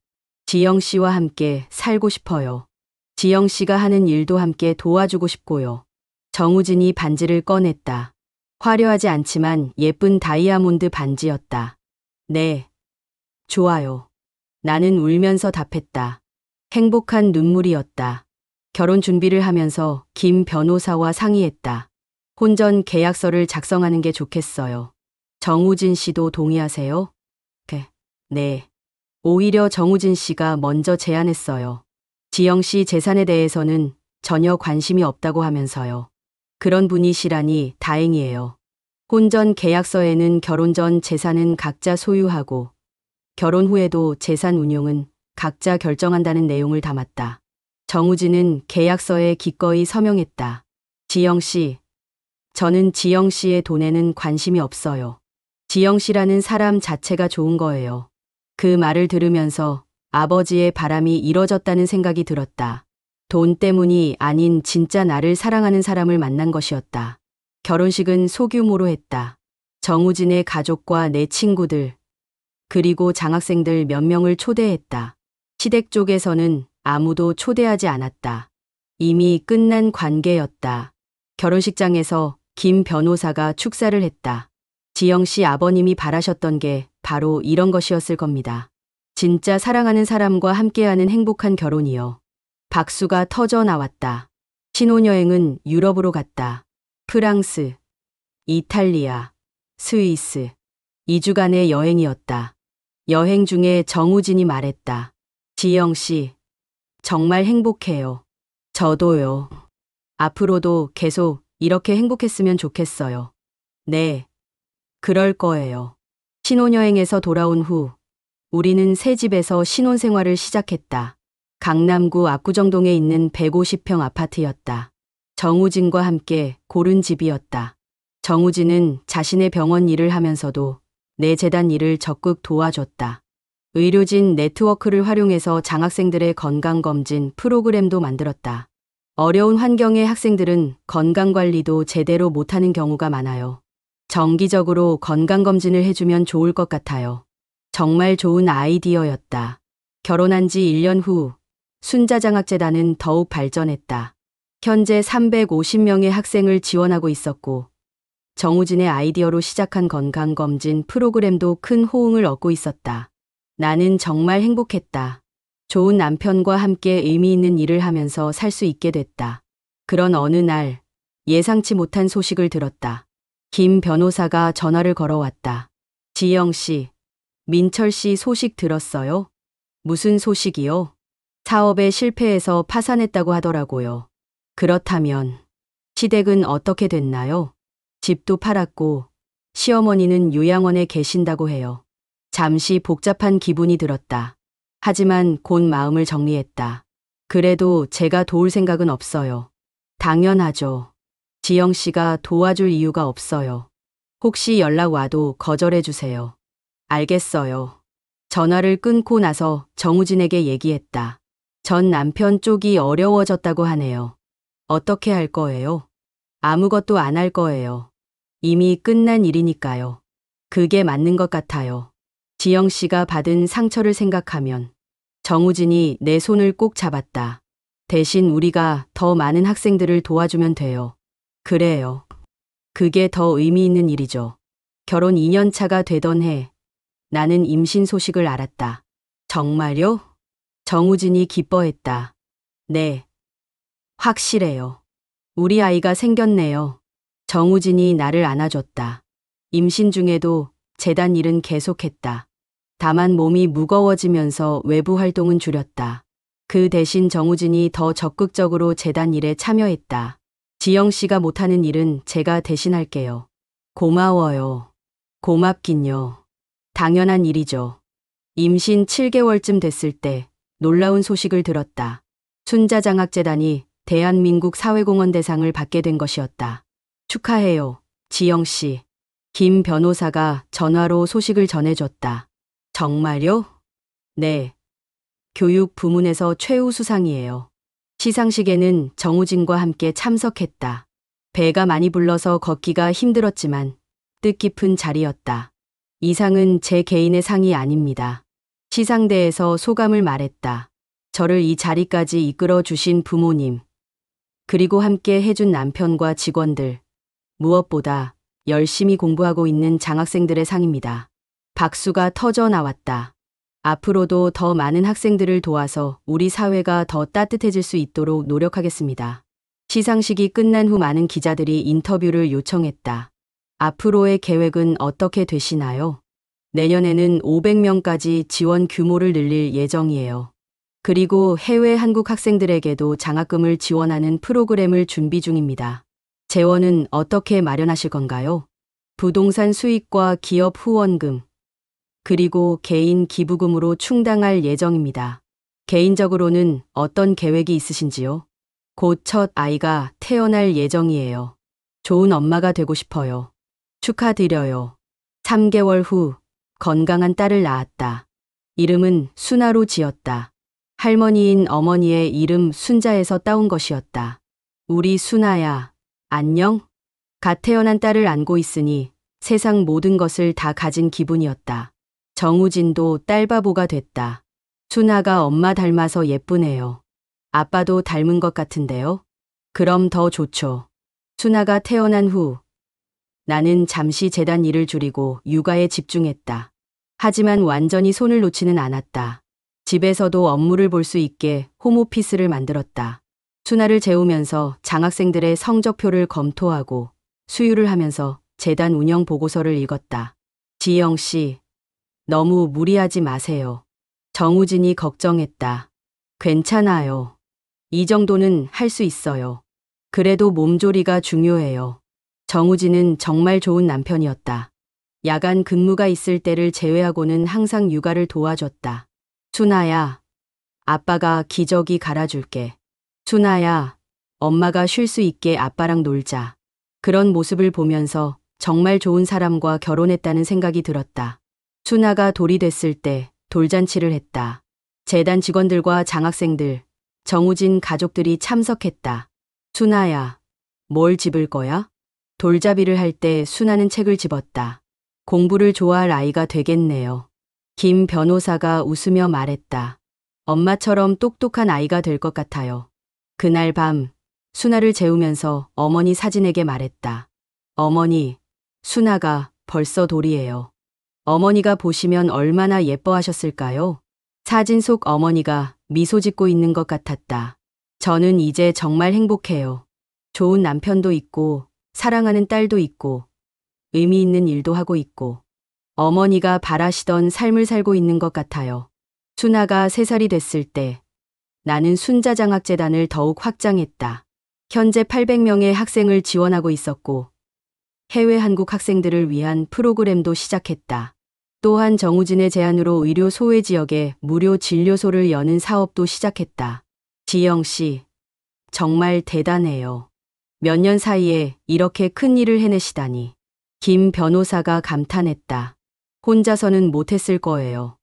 지영 씨와 함께 살고 싶어요. 지영 씨가 하는 일도 함께 도와주고 싶고요. 정우진이 반지를 꺼냈다. 화려하지 않지만 예쁜 다이아몬드 반지였다. 네. 좋아요. 나는 울면서 답했다. 행복한 눈물이었다. 결혼 준비를 하면서 김 변호사와 상의했다. 혼전 계약서를 작성하는 게 좋겠어요. 정우진 씨도 동의하세요? 네. 오히려 정우진 씨가 먼저 제안했어요. 지영 씨 재산에 대해서는 전혀 관심이 없다고 하면서요. 그런 분이시라니 다행이에요. 혼전 계약서에는 결혼 전 재산은 각자 소유하고 결혼 후에도 재산 운용은 각자 결정한다는 내용을 담았다. 정우진은 계약서에 기꺼이 서명했다. 지영 씨, 저는 지영 씨의 돈에는 관심이 없어요. 지영 씨라는 사람 자체가 좋은 거예요. 그 말을 들으면서 아버지의 바람이 이뤄졌다는 생각이 들었다. 돈 때문이 아닌 진짜 나를 사랑하는 사람을 만난 것이었다. 결혼식은 소규모로 했다. 정우진의 가족과 내 친구들, 그리고 장학생들 몇 명을 초대했다. 시댁 쪽에서는 아무도 초대하지 않았다. 이미 끝난 관계였다. 결혼식장에서 김 변호사가 축사를 했다. 지영 씨 아버님이 바라셨던 게 바로 이런 것이었을 겁니다. 진짜 사랑하는 사람과 함께하는 행복한 결혼이요. 박수가 터져 나왔다. 신혼여행은 유럽으로 갔다. 프랑스, 이탈리아, 스위스. 2주간의 여행이었다. 여행 중에 정우진이 말했다. 지영 씨, 정말 행복해요. 저도요. 앞으로도 계속 이렇게 행복했으면 좋겠어요. 네, 그럴 거예요. 신혼여행에서 돌아온 후 우리는 새 집에서 신혼생활을 시작했다. 강남구 압구정동에 있는 150평 아파트였다. 정우진과 함께 고른 집이었다. 정우진은 자신의 병원 일을 하면서도 내 재단 일을 적극 도와줬다. 의료진 네트워크를 활용해서 장학생들의 건강검진 프로그램도 만들었다. 어려운 환경의 학생들은 건강관리도 제대로 못하는 경우가 많아요. 정기적으로 건강검진을 해주면 좋을 것 같아요. 정말 좋은 아이디어였다. 결혼한 지 1년 후 순자장학재단은 더욱 발전했다. 현재 350명의 학생을 지원하고 있었고 정우진의 아이디어로 시작한 건강검진 프로그램도 큰 호응을 얻고 있었다. 나는 정말 행복했다. 좋은 남편과 함께 의미 있는 일을 하면서 살 수 있게 됐다. 그런 어느 날 예상치 못한 소식을 들었다. 김 변호사가 전화를 걸어왔다. 지영 씨, 민철 씨 소식 들었어요? 무슨 소식이요? 사업에 실패해서 파산했다고 하더라고요. 그렇다면 시댁은 어떻게 됐나요? 집도 팔았고 시어머니는 요양원에 계신다고 해요. 잠시 복잡한 기분이 들었다. 하지만 곧 마음을 정리했다. 그래도 제가 도울 생각은 없어요. 당연하죠. 지영 씨가 도와줄 이유가 없어요. 혹시 연락 와도 거절해 주세요. 알겠어요. 전화를 끊고 나서 정우진에게 얘기했다. 전 남편 쪽이 어려워졌다고 하네요. 어떻게 할 거예요? 아무것도 안 할 거예요. 이미 끝난 일이니까요. 그게 맞는 것 같아요. 지영 씨가 받은 상처를 생각하면 정우진이 내 손을 꼭 잡았다. 대신 우리가 더 많은 학생들을 도와주면 돼요. 그래요. 그게 더 의미 있는 일이죠. 결혼 2년 차가 되던 해 나는 임신 소식을 알았다. 정말요? 정우진이 기뻐했다. 네. 확실해요. 우리 아이가 생겼네요. 정우진이 나를 안아줬다. 임신 중에도 재단 일은 계속했다. 다만 몸이 무거워지면서 외부 활동은 줄였다. 그 대신 정우진이 더 적극적으로 재단 일에 참여했다. 지영 씨가 못하는 일은 제가 대신할게요. 고마워요. 고맙긴요. 당연한 일이죠. 임신 7개월쯤 됐을 때 놀라운 소식을 들었다. 순자장학재단이 대한민국 사회공헌 대상을 받게 된 것이었다. 축하해요, 지영 씨. 김 변호사가 전화로 소식을 전해줬다. 정말요? 네. 교육 부문에서 최우수상이에요. 시상식에는 정우진과 함께 참석했다. 배가 많이 불러서 걷기가 힘들었지만 뜻깊은 자리였다. 이 상은 제 개인의 상이 아닙니다. 시상대에서 소감을 말했다. 저를 이 자리까지 이끌어 주신 부모님, 그리고 함께 해준 남편과 직원들, 무엇보다 열심히 공부하고 있는 장학생들의 상입니다. 박수가 터져 나왔다. 앞으로도 더 많은 학생들을 도와서 우리 사회가 더 따뜻해질 수 있도록 노력하겠습니다. 시상식이 끝난 후 많은 기자들이 인터뷰를 요청했다. 앞으로의 계획은 어떻게 되시나요? 내년에는 500명까지 지원 규모를 늘릴 예정이에요. 그리고 해외 한국 학생들에게도 장학금을 지원하는 프로그램을 준비 중입니다. 재원은 어떻게 마련하실 건가요? 부동산 수익과 기업 후원금, 그리고 개인 기부금으로 충당할 예정입니다. 개인적으로는 어떤 계획이 있으신지요? 곧 첫 아이가 태어날 예정이에요. 좋은 엄마가 되고 싶어요. 축하드려요. 3개월 후 건강한 딸을 낳았다. 이름은 순아로 지었다. 할머니인 어머니의 이름 순자에서 따온 것이었다. 우리 순아야, 안녕? 갓 태어난 딸을 안고 있으니 세상 모든 것을 다 가진 기분이었다. 정우진도 딸바보가 됐다. 순아가 엄마 닮아서 예쁘네요. 아빠도 닮은 것 같은데요? 그럼 더 좋죠. 순아가 태어난 후 나는 잠시 재단 일을 줄이고 육아에 집중했다. 하지만 완전히 손을 놓지는 않았다. 집에서도 업무를 볼 수 있게 홈오피스를 만들었다. 순아를 재우면서 장학생들의 성적표를 검토하고 수유를 하면서 재단 운영 보고서를 읽었다. 지영 씨, 너무 무리하지 마세요. 정우진이 걱정했다. 괜찮아요. 이 정도는 할 수 있어요. 그래도 몸조리가 중요해요. 정우진은 정말 좋은 남편이었다. 야간 근무가 있을 때를 제외하고는 항상 육아를 도와줬다. 순아야, 아빠가 기저귀 갈아줄게. 순아야, 엄마가 쉴 수 있게 아빠랑 놀자. 그런 모습을 보면서 정말 좋은 사람과 결혼했다는 생각이 들었다. 순아가 돌이 됐을 때 돌잔치를 했다. 재단 직원들과 장학생들, 정우진 가족들이 참석했다. 순아야, 뭘 집을 거야? 돌잡이를 할 때 순아는 책을 집었다. 공부를 좋아할 아이가 되겠네요. 김 변호사가 웃으며 말했다. 엄마처럼 똑똑한 아이가 될 것 같아요. 그날 밤 순아를 재우면서 어머니 사진에게 말했다. 어머니, 순아가 벌써 돌이에요. 어머니가 보시면 얼마나 예뻐하셨을까요? 사진 속 어머니가 미소 짓고 있는 것 같았다. 저는 이제 정말 행복해요. 좋은 남편도 있고 사랑하는 딸도 있고 의미 있는 일도 하고 있고 어머니가 바라시던 삶을 살고 있는 것 같아요. 순아가 3살이 됐을 때 나는 순자장학재단을 더욱 확장했다. 현재 800명의 학생을 지원하고 있었고 해외 한국 학생들을 위한 프로그램도 시작했다. 또한 정우진의 제안으로 의료 소외 지역에 무료 진료소를 여는 사업도 시작했다. 지영 씨, 정말 대단해요. 몇 년 사이에 이렇게 큰 일을 해내시다니. 김 변호사가 감탄했다. 혼자서는 못했을 거예요.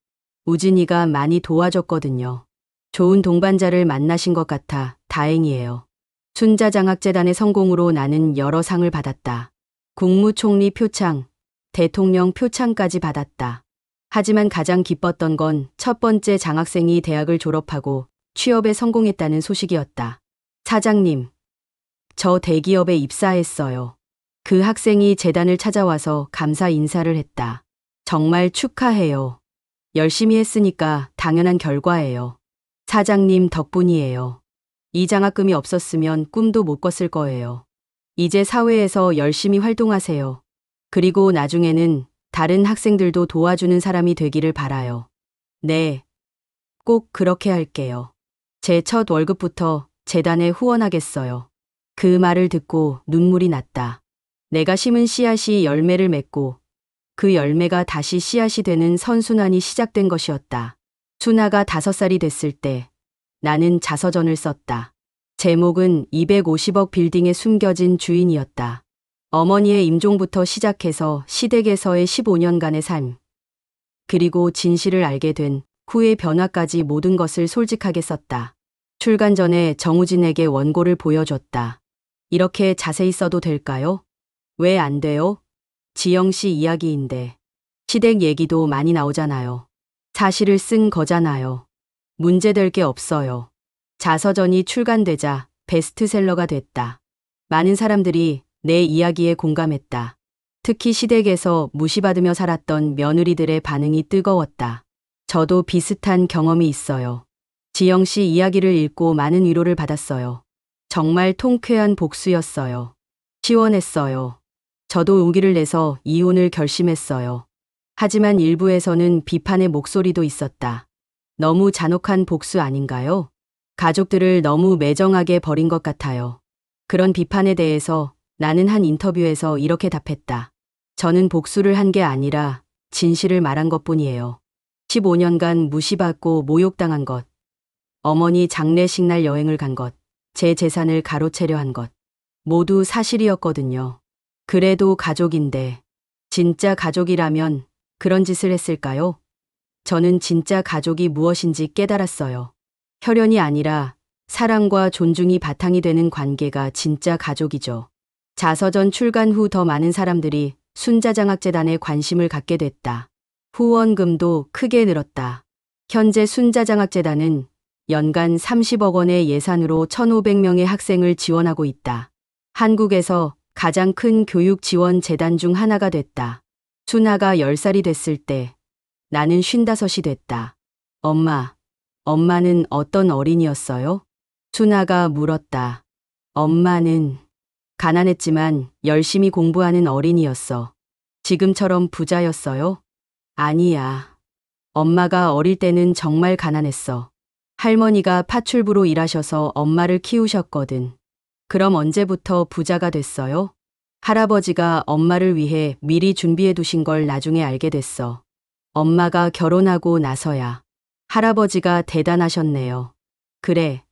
우진이가 많이 도와줬거든요. 좋은 동반자를 만나신 것 같아 다행이에요. 순자장학재단의 성공으로 나는 여러 상을 받았다. 국무총리 표창, 대통령 표창까지 받았다. 하지만 가장 기뻤던 건 첫 번째 장학생이 대학을 졸업하고 취업에 성공했다는 소식이었다. 사장님, 저 대기업에 입사했어요. 그 학생이 재단을 찾아와서 감사 인사를 했다. 정말 축하해요. 열심히 했으니까 당연한 결과예요. 사장님 덕분이에요. 이 장학금이 없었으면 꿈도 못 꿨을 거예요. 이제 사회에서 열심히 활동하세요. 그리고 나중에는 다른 학생들도 도와주는 사람이 되기를 바라요. 네, 꼭 그렇게 할게요. 제 첫 월급부터 재단에 후원하겠어요. 그 말을 듣고 눈물이 났다. 내가 심은 씨앗이 열매를 맺고 그 열매가 다시 씨앗이 되는 선순환이 시작된 것이었다. 순아가 5살이 됐을 때 나는 자서전을 썼다. 제목은 250억 빌딩에 숨겨진 주인이었다. 어머니의 임종부터 시작해서 시댁에서의 15년간의 삶, 그리고 진실을 알게 된 후의 변화까지 모든 것을 솔직하게 썼다. 출간 전에 정우진에게 원고를 보여줬다. 이렇게 자세히 써도 될까요? 왜 안 돼요? 지영 씨 이야기인데. 시댁 얘기도 많이 나오잖아요. 사실을 쓴 거잖아요. 문제될 게 없어요. 자서전이 출간되자 베스트셀러가 됐다. 많은 사람들이 내 이야기에 공감했다. 특히 시댁에서 무시받으며 살았던 며느리들의 반응이 뜨거웠다. 저도 비슷한 경험이 있어요. 지영 씨 이야기를 읽고 많은 위로를 받았어요. 정말 통쾌한 복수였어요. 시원했어요. 저도 용기를 내서 이혼을 결심했어요. 하지만 일부에서는 비판의 목소리도 있었다. 너무 잔혹한 복수 아닌가요? 가족들을 너무 매정하게 버린 것 같아요. 그런 비판에 대해서 나는 한 인터뷰에서 이렇게 답했다. 저는 복수를 한 게 아니라 진실을 말한 것뿐이에요. 15년간 무시받고 모욕당한 것, 어머니 장례식 날 여행을 간 것, 제 재산을 가로채려 한 것, 모두 사실이었거든요. 그래도 가족인데, 진짜 가족이라면 그런 짓을 했을까요? 저는 진짜 가족이 무엇인지 깨달았어요. 혈연이 아니라 사랑과 존중이 바탕이 되는 관계가 진짜 가족이죠. 자서전 출간 후 더 많은 사람들이 순자장학재단에 관심을 갖게 됐다. 후원금도 크게 늘었다. 현재 순자장학재단은 연간 30억 원의 예산으로 1,500명의 학생을 지원하고 있다. 한국에서 가장 큰 교육 지원 재단 중 하나가 됐다. 순아가 10살이 됐을 때 나는 55이 됐다. 엄마는 어떤 어린이였어요? 순아가 물었다. 엄마는 가난했지만 열심히 공부하는 어린이였어. 지금처럼 부자였어요? 아니야. 엄마가 어릴 때는 정말 가난했어. 할머니가 파출부로 일하셔서 엄마를 키우셨거든. 그럼 언제부터 부자가 됐어요? 할아버지가 엄마를 위해 미리 준비해 두신 걸 나중에 알게 됐어. 엄마가 결혼하고 나서야. 할아버지가 대단하셨네요. 그래,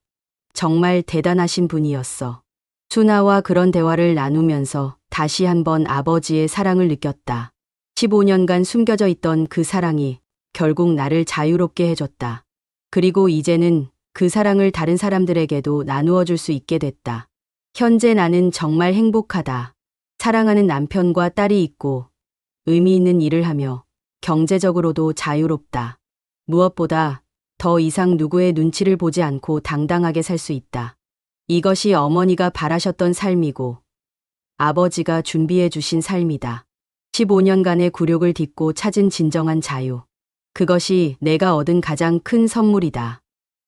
정말 대단하신 분이었어. 순아와 그런 대화를 나누면서 다시 한번 아버지의 사랑을 느꼈다. 15년간 숨겨져 있던 그 사랑이 결국 나를 자유롭게 해줬다. 그리고 이제는 그 사랑을 다른 사람들에게도 나누어 줄 수 있게 됐다. 현재 나는 정말 행복하다. 사랑하는 남편과 딸이 있고 의미 있는 일을 하며 경제적으로도 자유롭다. 무엇보다 더 이상 누구의 눈치를 보지 않고 당당하게 살 수 있다. 이것이 어머니가 바라셨던 삶이고 아버지가 준비해 주신 삶이다. 15년간의 굴욕을 딛고 찾은 진정한 자유. 그것이 내가 얻은 가장 큰 선물이다.